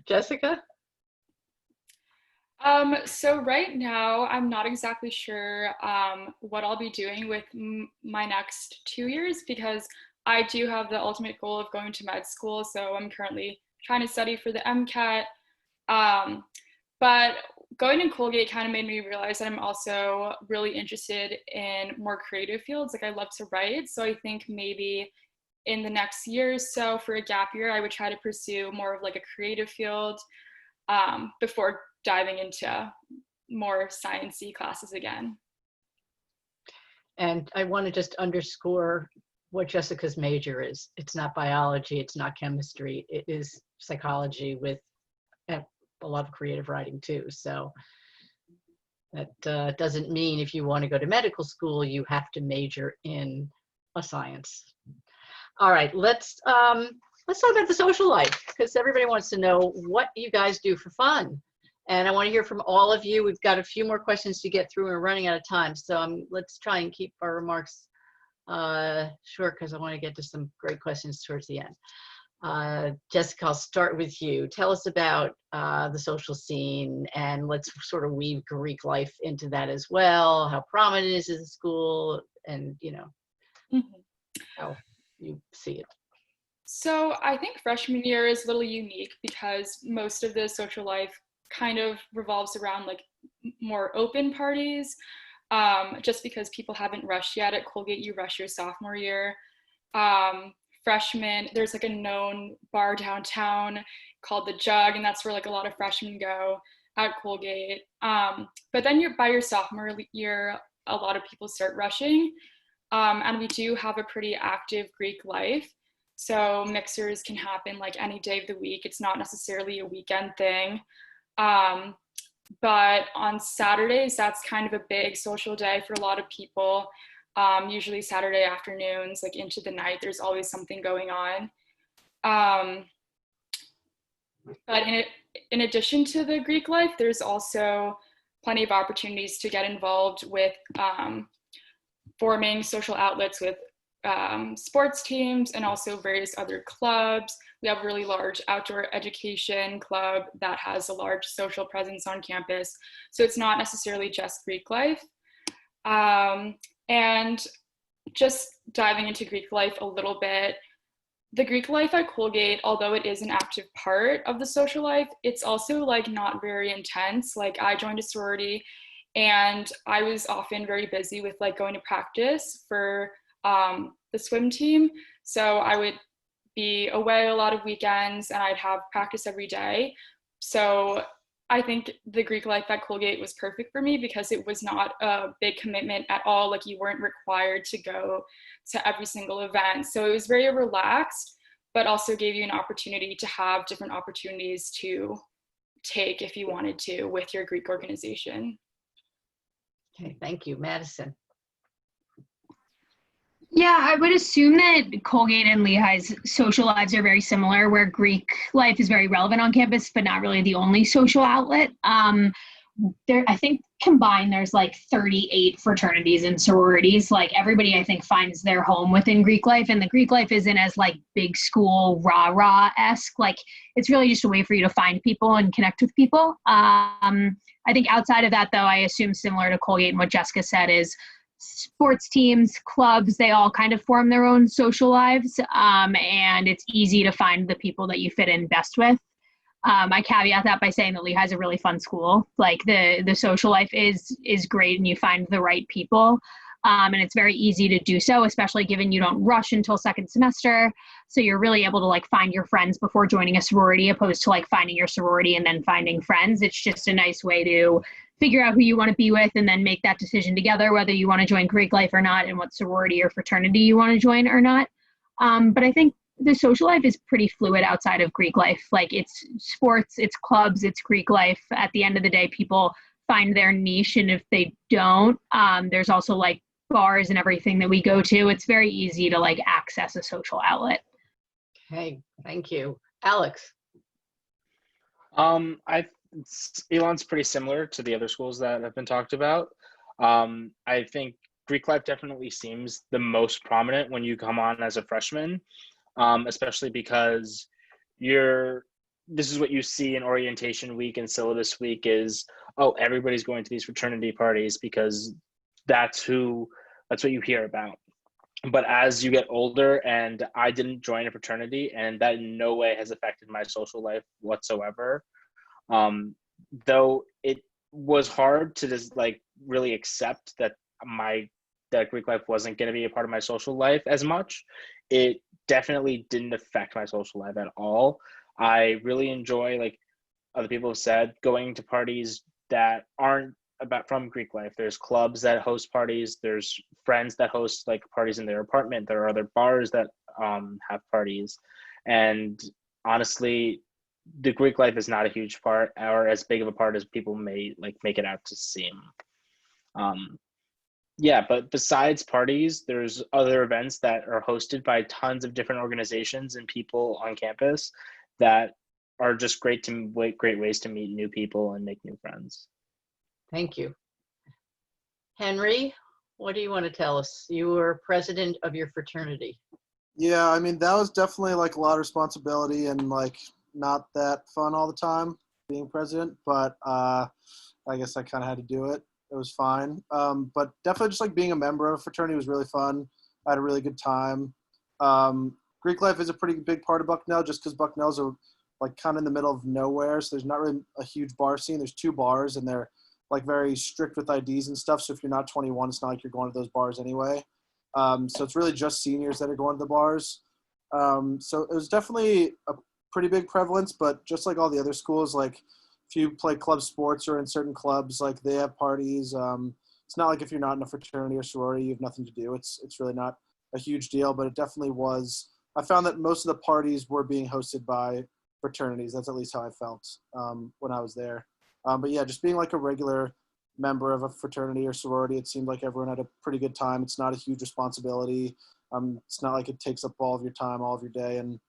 Jessica? So right now, I'm not exactly sure what I'll be doing with my next 2 years, because I do have the ultimate goal of going to med school. So I'm currently trying to study for the MCAT. But going to Colgate kind of made me realize that I'm also really interested in more creative fields. Like I love to write. So I think maybe in the next year or so for a gap year, I would try to pursue more of like a creative field before diving into more science-y classes again. And I want to just underscore what Jessica's major is. It's not biology, it's not chemistry, it is psychology with a lot of creative writing too. So that doesn't mean if you want to go to medical school, you have to major in a science. All right, let's talk about the social life, because everybody wants to know what you guys do for fun. And I want to hear from all of you. We've got a few more questions to get through. We're running out of time. So let's try and keep our remarks short, because I want to get to some great questions towards the end. Jessica, I'll start with you. Tell us about the social scene, and let's sort of weave Greek life into that as well. How prominent it is in the school, and how you see it. So I think freshman year is a little unique because most of the social life kind of revolves around like more open parties, just because people haven't rushed yet. At Colgate, you rush your sophomore year. Freshmen, there's like a known bar downtown called The Jug, and that's where like a lot of freshmen go at Colgate. But then by your sophomore year, a lot of people start rushing, and we do have a pretty active Greek life. So mixers can happen like any day of the week. It's not necessarily a weekend thing. But on Saturdays, that's kind of a big social day for a lot of people. Usually Saturday afternoons, like into the night, there's always something going on. But in addition to the Greek life, there's also plenty of opportunities to get involved with forming social outlets with sports teams and also various other clubs. We have a really large outdoor education club that has a large social presence on campus. So it's not necessarily just Greek life. And just diving into Greek life a little bit, the Greek life at Colgate, although it is an active part of the social life, it's also like not very intense. Like I joined a sorority and I was often very busy with like going to practice for the swim team. So I would be away a lot of weekends and I'd have practice every day. So I think the Greek life at Colgate was perfect for me because it was not a big commitment at all. Like you weren't required to go to every single event. So it was very relaxed, but also gave you an opportunity to have different opportunities to take if you wanted to with your Greek organization. Okay, thank you. Madison. Yeah, I would assume that Colgate and Lehigh's social lives are very similar, where Greek life is very relevant on campus, but not really the only social outlet. I think combined, there's like 38 fraternities and sororities. Like everybody, I think, finds their home within Greek life, and the Greek life isn't as like big school rah-rah-esque. Like it's really just a way for you to find people and connect with people. I think outside of that, though, I assume similar to Colgate and what Jessica said is sports teams, clubs, they all kind of form their own social lives, and it's easy to find the people that you fit in best with. I caveat that by saying that Lehigh is a really fun school. Like the social life is great and you find the right people. And it's very easy to do so, especially given you don't rush until second semester. So you're really able to like find your friends before joining a sorority, opposed to like finding your sorority and then finding friends. It's just a nice way to figure out who you want to be with and then make that decision together, whether you want to join Greek life or not, and what sorority or fraternity you want to join or not. But I think the social life is pretty fluid outside of Greek life. Like it's sports, it's clubs, it's Greek life. At the end of the day, people find their niche. And if they don't, there's also like bars and everything that we go to. It's very easy to like access a social outlet. Okay, thank you. Alex. Elon's pretty similar to the other schools that have been talked about. I think Greek life definitely seems the most prominent when you come on as a freshman, especially because this is what you see in orientation week and syllabus week is, oh, everybody's going to these fraternity parties because that's what you hear about. But as you get older, and I didn't join a fraternity, and that in no way has affected my social life whatsoever. Though it was hard to just like really accept that Greek life wasn't going to be a part of my social life as much. It definitely didn't affect my social life at all. I really enjoy, like other people have said, going to parties that aren't from Greek life. There's clubs that host parties. There's friends that host like parties in their apartment. There are other bars that have parties. And honestly, the Greek life is not a huge part or as big of a part as people may like make it out to seem. Yeah, but besides parties, there's other events that are hosted by tons of different organizations and people on campus that are just great ways to meet new people and make new friends. Thank you. Henry, what do you want to tell us? You were president of your fraternity. Yeah, I mean, that was definitely like a lot of responsibility and like not that fun all the time being president, but I guess I kind of had to do it. It was fine. But definitely just like being a member of a fraternity was really fun. I had a really good time. Greek life is a pretty big part of Bucknell just because Bucknell's like kind of in the middle of nowhere. So there's not really a huge bar scene. There's 2 bars and they're like very strict with IDs and stuff. So if you're not 21, it's not like you're going to those bars anyway. So it's really just seniors that are going to the bars. So it was definitely a pretty big prevalence, but just like all the other schools, like if you play club sports or in certain clubs, like they have parties. It's not like if you're not in a fraternity or sorority, you have nothing to do. It's really not a huge deal, but it definitely was. I found that most of the parties were being hosted by fraternities. That's at least how I felt when I was there. But yeah, just being like a regular member of a fraternity or sorority, it seemed like everyone had a pretty good time. It's not a huge responsibility. It's not like it takes up all of your time, all of your day. And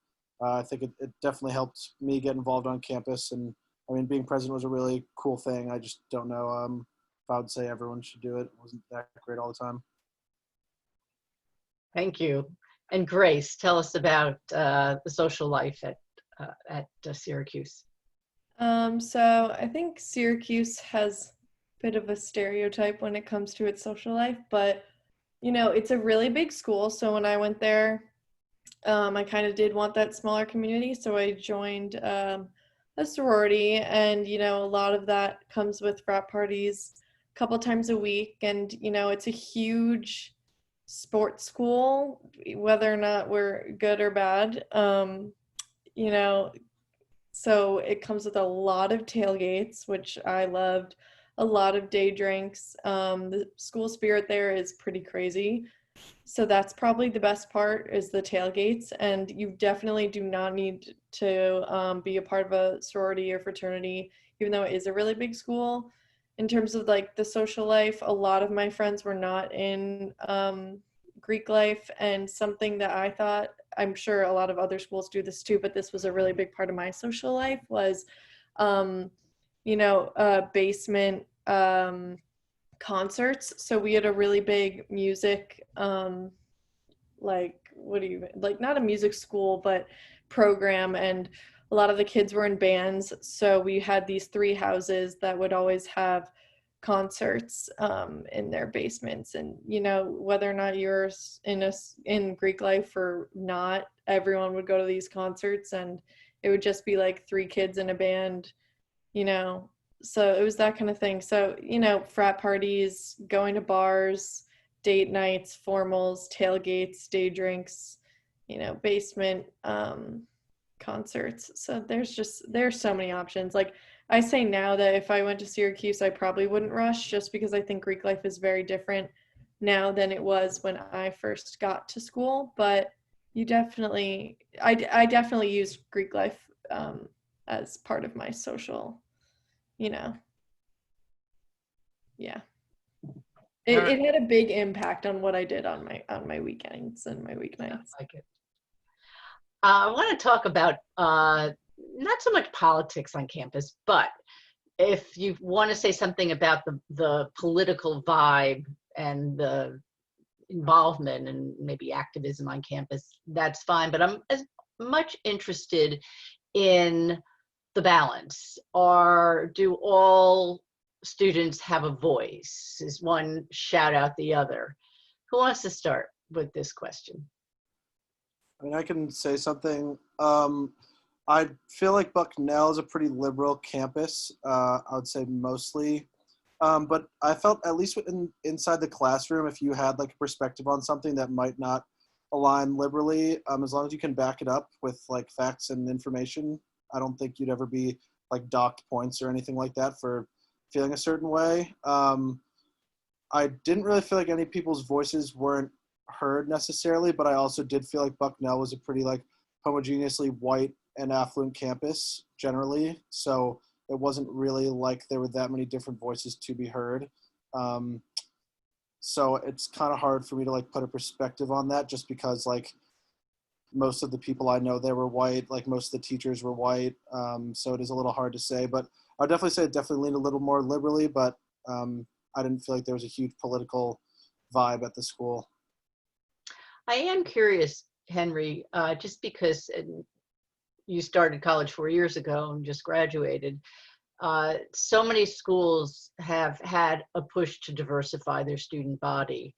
I think it definitely helped me get involved on campus. And I mean, being president was a really cool thing. I just don't know if I would say everyone should do it. It wasn't that great all the time. Thank you. And Grace, tell us about the social life at Syracuse. So I think Syracuse has a bit of a stereotype when it comes to its social life, but you know, it's a really big school. So when I went there, I kind of did want that smaller community. So I joined a sorority, and you know, a lot of that comes with frat parties a couple times a week. And you know, it's a huge sports school, whether or not we're good or bad. You know, so it comes with a lot of tailgates, which I loved, a lot of day drinks. The school spirit there is pretty crazy. So that's probably the best part, is the tailgates. And you definitely do not need to be a part of a sorority or fraternity, even though it is a really big school. In terms of like the social life, a lot of my friends were not in Greek life, and something that I thought, I'm sure a lot of other schools do this too, but this was a really big part of my social life, was you know, basement concerts. So we had a really big music like not a music school, but program, and a lot of the kids were in bands. So we had these 3 houses that would always have concerts in their basements. And you know, whether or not you're in Greek life or not, everyone would go to these concerts, and it would just be like 3 kids in a band, you know. So it was that kind of thing. So you know, frat parties, going to bars, date nights, formals, tailgates, day drinks, basement concerts. So there's so many options. Like, I say now that if I went to Syracuse, I probably wouldn't rush, just because I think Greek life is very different now than it was when I first got to school. But I definitely used Greek life as part of my social, yeah. It had a big impact on what I did on my weekends and my weeknights. I like it. I want to talk about not so much politics on campus, but if you want to say something about the political vibe and the involvement and maybe activism on campus, that's fine. But I'm as much interested in the balance. Do all students have a voice? Is one shout out the other? Who wants to start with this question? I mean, I can say something. I feel like Bucknell is a pretty liberal campus. I would say mostly. But I felt, at least inside the classroom, if you had like a perspective on something that might not align liberally, as long as you can back it up with like facts and information, I don't think you'd ever be like docked points or anything like that for feeling a certain way. I didn't really feel like any people's voices weren't heard necessarily, but I also did feel like Bucknell was a pretty like homogeneously white and affluent campus generally. So it wasn't really like there were that many different voices to be heard. So it's kind of hard for me to like put a perspective on that, just because like most of the people I know there were white, like most of the teachers were white. So it is a little hard to say, but I'd definitely say it definitely leaned a little more liberally, but I didn't feel like there was a huge political vibe at the school. I am curious, Henry, just because you started college 4 years ago and just graduated, so many schools have had a push to diversify their student body.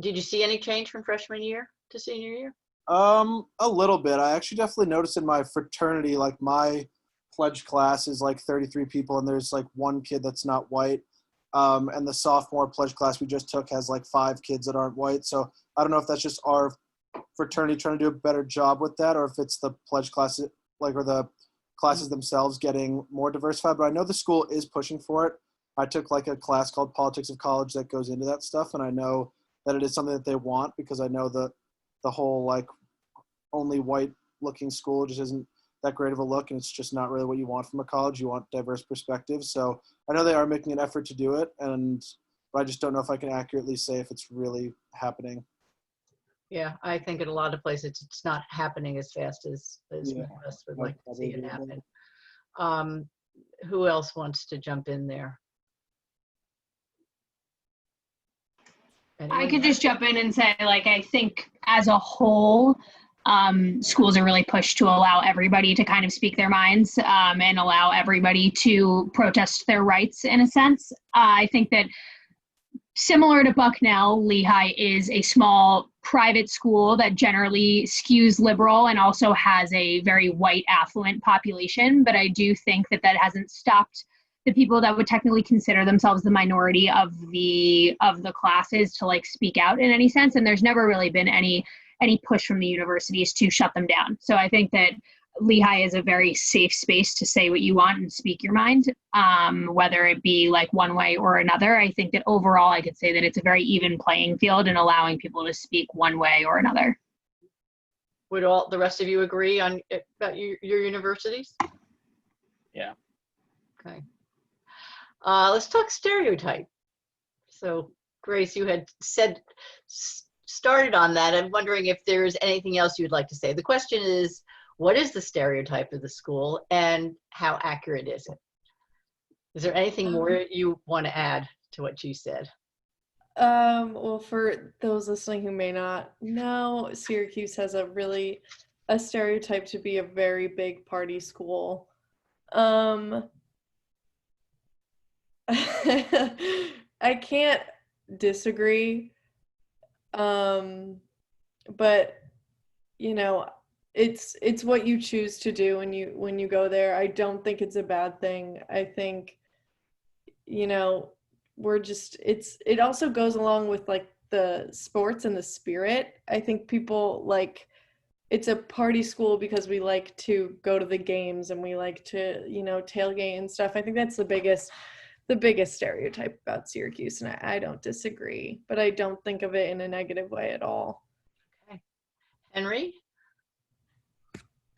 Did you see any change from freshman year to senior year? A little bit. I actually definitely noticed in my fraternity, like my pledge class is like 33 people and there's like one kid that's not white. And the sophomore pledge class we just took has like 5 kids that aren't white. So I don't know if that's just our fraternity trying to do a better job with that, or if it's the pledge class, like, or the classes themselves getting more diversified. But I know the school is pushing for it. I took like a class called Politics of College that goes into that stuff. And I know that it is something that they want, because I know that the whole like only white looking school just isn't that great of a look, and it's just not really what you want from a college. You want diverse perspectives. So I know they are making an effort to do it, but I just don't know if I can accurately say if it's really happening. Yeah, I think in a lot of places it's not happening as fast as most of us would like to see it happen. Who else wants to jump in there? Anyone? I could just jump in and say, like, I think as a whole, schools are really pushed to allow everybody to kind of speak their minds and allow everybody to protest their rights in a sense. I think that similar to Bucknell, Lehigh is a small private school that generally skews liberal and also has a very white affluent population. But I do think that hasn't stopped the people that would technically consider themselves the minority of the classes to like speak out in any sense. And there's never really been any push from the universities to shut them down. So I think that Lehigh is a very safe space to say what you want and speak your mind, whether it be like one way or another. I think that overall I could say that it's a very even playing field in allowing people to speak one way or another. Would all the rest of you agree on about your universities? Yeah. Okay. Let's talk stereotype. So Grace, you had started on that. I'm wondering if there's anything else you'd like to say. The question is, what is the stereotype of the school and how accurate is it? Is there anything more you want to add to what you said? Well, for those listening who may not know, Syracuse has a stereotype to be a very big party school. I can't disagree. But it's what you choose to do when you go there. I don't think it's a bad thing. I think it also goes along with like the sports and the spirit. I think people like, it's a party school because we like to go to the games and we like to, you know, tailgate and stuff. I think that's the biggest stereotype about Syracuse, and I don't disagree, but I don't think of it in a negative way at all. Okay. Henry?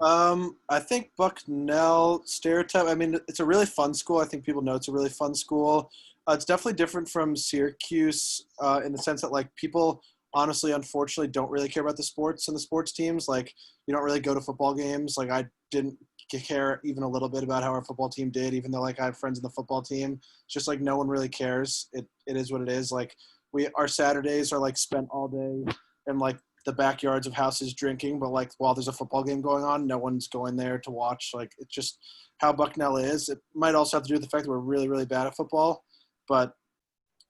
I think Bucknell stereotype, I mean, it's a really fun school. I think people know it's a really fun school. It's definitely different from Syracuse in the sense that, like, people honestly, unfortunately, don't really care about the sports and the sports teams. Like, you don't really go to football games. Like, I didn't care even a little bit about how our football team did, even though, like, I have friends in the football team. It's just, like, no one really cares. It is what it is. Like, our Saturdays are, like, spent all day in, like, the backyards of houses drinking, but, like, while there's a football game going on, no one's going there to watch. Like, it's just how Bucknell is. It might also have to do with the fact that we're really, really bad at football, but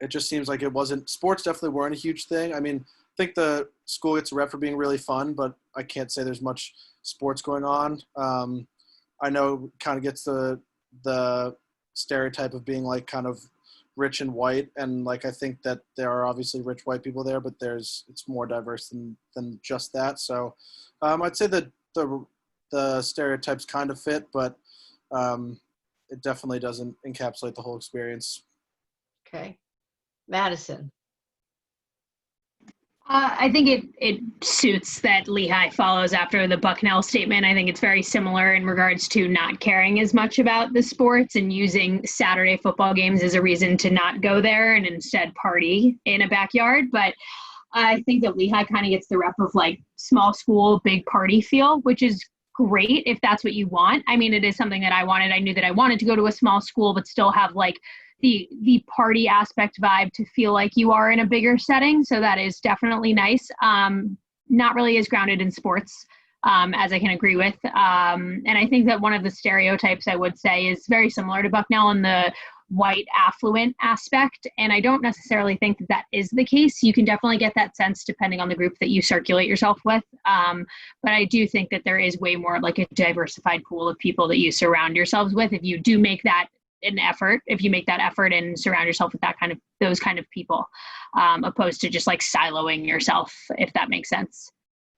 it just seems like it wasn't – sports definitely weren't a huge thing. I mean, I think the school gets a rep for being really fun, but I can't say there's much sports going on. I know it kind of gets the stereotype of being, like, kind of rich and white, and, like, I think that there are obviously rich white people there, but it's more diverse than just that. So I'd say that the stereotypes kind of fit, but it definitely doesn't encapsulate the whole experience. Okay. Madison? I think it suits that Lehigh follows after the Bucknell statement. I think it's very similar in regards to not caring as much about the sports and using Saturday football games as a reason to not go there and instead party in a backyard. But I think that Lehigh kind of gets the rep of, like, small school, big party feel, which is great if that's what you want. I mean, it is something that I wanted. I knew that I wanted to go to a small school, but still have, like, the party aspect vibe to feel like you are in a bigger setting. So that is definitely nice. Not really as grounded in sports as I can agree with. And I think that one of the stereotypes I would say is very similar to Bucknell in the white affluent aspect. And I don't necessarily think that that is the case. You can definitely get that sense depending on the group that you circulate yourself with. But I do think that there is way more like a diversified pool of people that you surround yourselves with if you do make that an effort, if you make that effort and surround yourself with those kind of people, opposed to just, like, siloing yourself, if that makes sense.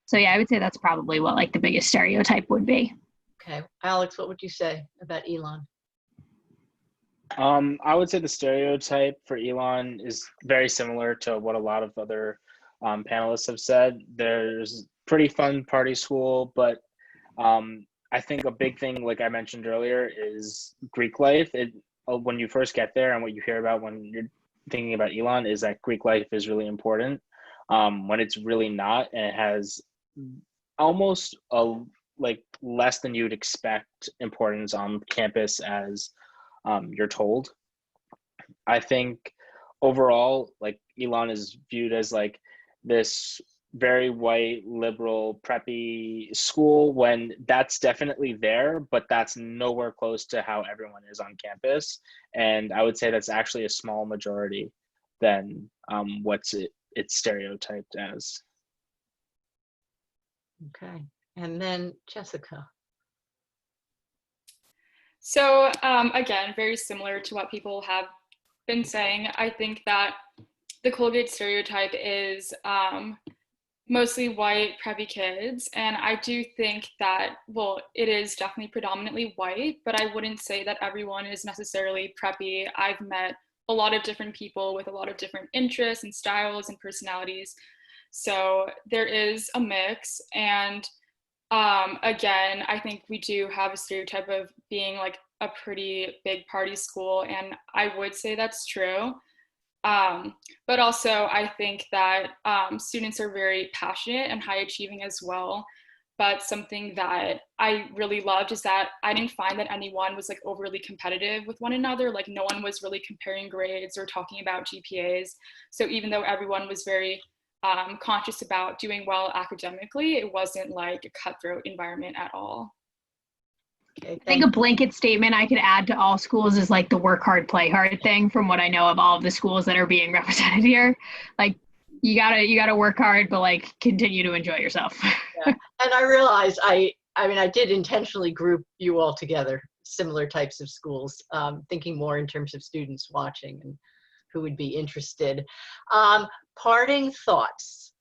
So yeah, I would say that's probably what, like, the biggest stereotype would be. Okay. Alex, what would you say about Elon? I would say the stereotype for Elon is very similar to what a lot of other panelists have said. There's pretty fun party school, but I think a big thing, like I mentioned earlier, is Greek life. When you first get there and what you hear about when you're thinking about Elon is that Greek life is really important, when it's really not, and it has almost less than you'd expect importance on campus as you're told. I think overall, like, Elon is viewed as, like, this very white, liberal, preppy school, when that's definitely there, but that's nowhere close to how everyone is on campus. And I would say that's actually a small majority than what's it's stereotyped as. Okay. And then Jessica. So again, very similar to what people have been saying. I think that the Colgate stereotype is mostly white, preppy kids. And I do think that, well, it is definitely predominantly white, but I wouldn't say that everyone is necessarily preppy. I've met a lot of different people with a lot of different interests and styles and personalities. So there is a mix. And again, I think we do have a stereotype of being, like, a pretty big party school, and I would say that's true. But also I think that students are very passionate and high achieving as well. But something that I really loved is that I didn't find that anyone was, like, overly competitive with one another. Like, no one was really comparing grades or talking about GPAs. So even though everyone was very conscious about doing well academically, it wasn't like a cutthroat environment at all. Okay, I think a blanket statement I could add to all schools is, like, the work hard, play hard thing, from what I know of all of the schools that are being represented here. Like, you gotta work hard, but, like, continue to enjoy yourself. Yeah. And I realized I mean, I did intentionally group you all together, similar types of schools, thinking more in terms of students watching and who would be interested. Parting thoughts.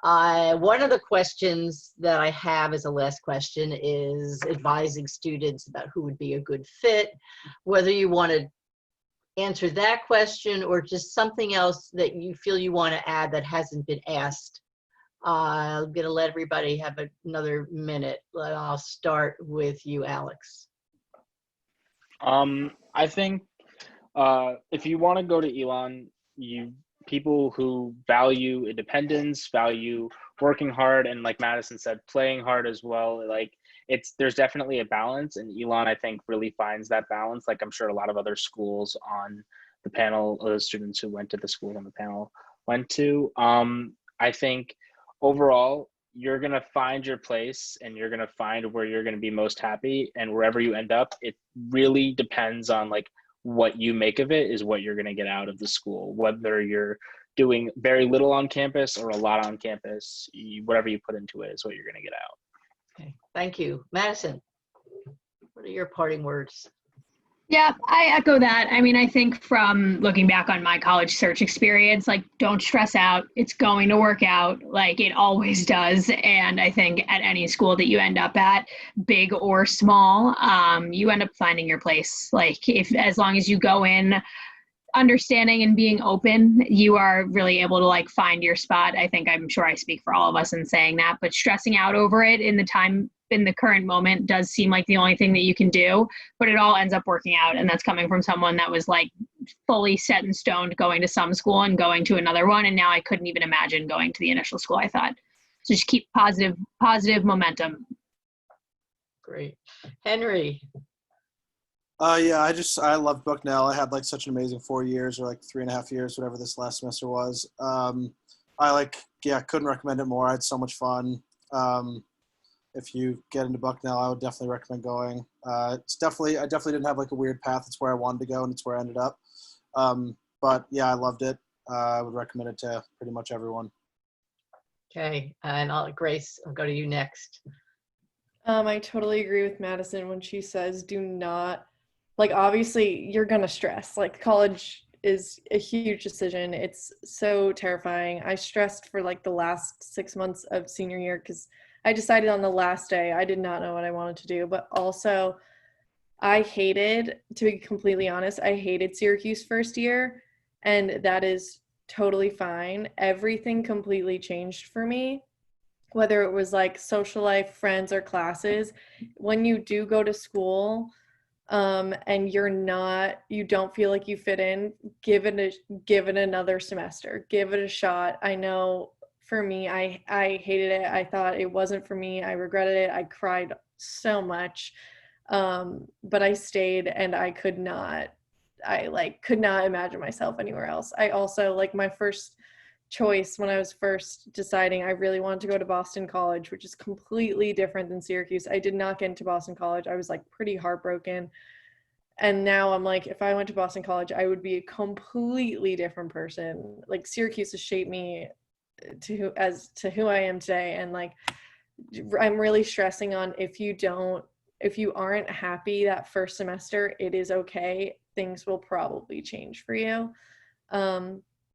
One of the questions that I have as a last question is advising students about who would be a good fit, whether you want to answer that question or just something else that you feel you want to add that hasn't been asked. I'm going to let everybody have another minute. I'll start with you, Alex. I think if you want to go to Elon, people who value independence, value working hard, and like Madison said, playing hard as well. Like there's definitely a balance, and Elon, I think, really finds that balance. Like I'm sure a lot of other schools on the panel, the students who went to the school on the panel went to. I think overall, you're going to find your place and you're going to find where you're going to be most happy, and wherever you end up, it really depends on like what you make of it is what you're going to get out of the school, whether you're doing very little on campus or a lot on campus. Whatever you put into it is what you're going to get out. Okay, thank you. Madison, what are your parting words? Yeah, I echo that. I mean, I think from looking back on my college search experience, like, don't stress out. It's going to work out, like it always does. And I think at any school that you end up at, big or small, you end up finding your place. Like as long as you go in understanding and being open, you are really able to like find your spot. I'm sure I speak for all of us in saying that, but stressing out over it in the current moment does seem like the only thing that you can do, but it all ends up working out. And that's coming from someone that was like fully set in stone going to some school and going to another one. And now I couldn't even imagine going to the initial school I thought. So just keep positive momentum. Great. Henry. Yeah, I love Bucknell. I had like such an amazing 4 years, or like 3.5 years, whatever this last semester was. Couldn't recommend it more. I had so much fun. If you get into Bucknell, I would definitely recommend going. I definitely didn't have like a weird path. It's where I wanted to go and it's where I ended up. But yeah, I loved it. I would recommend it to pretty much everyone. Okay, and Grace, I'll go to you next. I totally agree with Madison when she says do not, like, obviously you're gonna stress. Like, college is a huge decision. It's so terrifying. I stressed for like the last 6 months of senior year because I decided on the last day. I did not know what I wanted to do, but also to be completely honest, I hated Syracuse first year, and that is totally fine. Everything completely changed for me, whether it was like social life, friends, or classes. When you do go to school, and you don't feel like you fit in, give it another semester, give it a shot. I know for me, I hated it. I thought it wasn't for me. I regretted it. I cried so much. But I stayed, and I could not imagine myself anywhere else. I also, like, my first choice when I was first deciding, I really wanted to go to Boston College, which is completely different than Syracuse. I did not get into Boston College. I was like pretty heartbroken. And now I'm like, if I went to Boston College, I would be a completely different person. Like, Syracuse has shaped me to who I am today. And like, I'm really stressing on, if you aren't happy that first semester, it is okay. Things will probably change for you.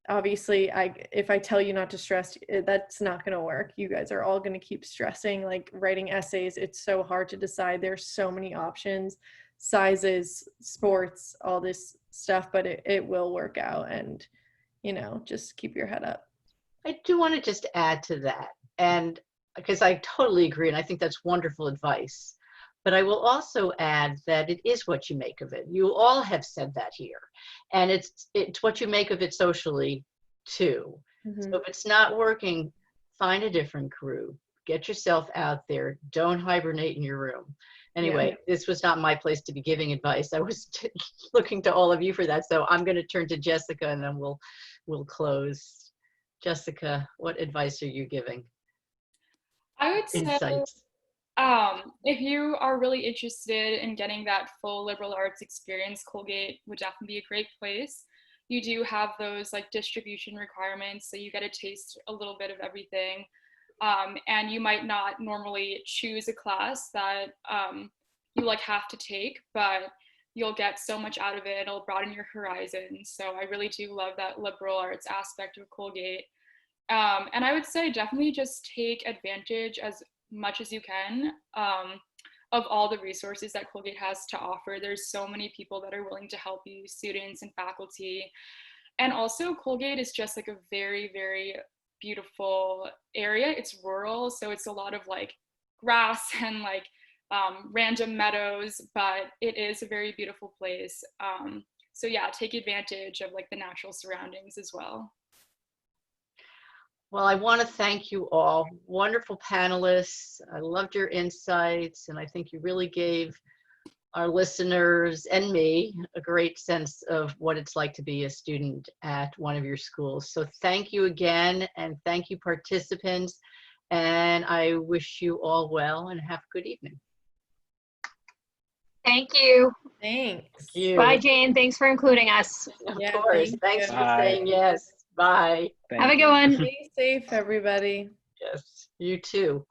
Obviously, if I tell you not to stress, that's not going to work. You guys are all going to keep stressing. Like, writing essays, it's so hard to decide. There's so many options, sizes, sports, all this stuff, but it will work out. And, just keep your head up. I do want to just add to that, and because I totally agree, and I think that's wonderful advice. But I will also add that it is what you make of it. You all have said that here. And it's what you make of it socially, too. Mm-hmm. So if it's not working, find a different crew. Get yourself out there. Don't hibernate in your room. Anyway, This was not my place to be giving advice. I was looking to all of you for that. So I'm going to turn to Jessica, and then we'll close. Jessica, what advice are you giving? I would say, insights. If you are really interested in getting that full liberal arts experience, Colgate would definitely be a great place. You do have those like distribution requirements, so you get a taste a little bit of everything. And you might not normally choose a class that you like have to take, but you'll get so much out of it. It'll broaden your horizons. So I really do love that liberal arts aspect of Colgate. And I would say definitely just take advantage as much as you can of all the resources that Colgate has to offer. There's so many people that are willing to help you, students and faculty. And also Colgate is just like a very, very beautiful area. It's rural, so it's a lot of like grass and like random meadows, but it is a very beautiful place. So yeah, take advantage of like the natural surroundings as well. Well, I want to thank you all. Wonderful panelists. I loved your insights, and I think you really gave our listeners and me a great sense of what it's like to be a student at one of your schools. So thank you again, and thank you, participants. And I wish you all well and have a good evening. Thank you. Thanks. Thank you. Bye, Jane. Thanks for including us. Of Yeah, course. thank Thanks you. for saying yes. Bye. Thank Have a you. good one. Stay safe, everybody. Yes, you too.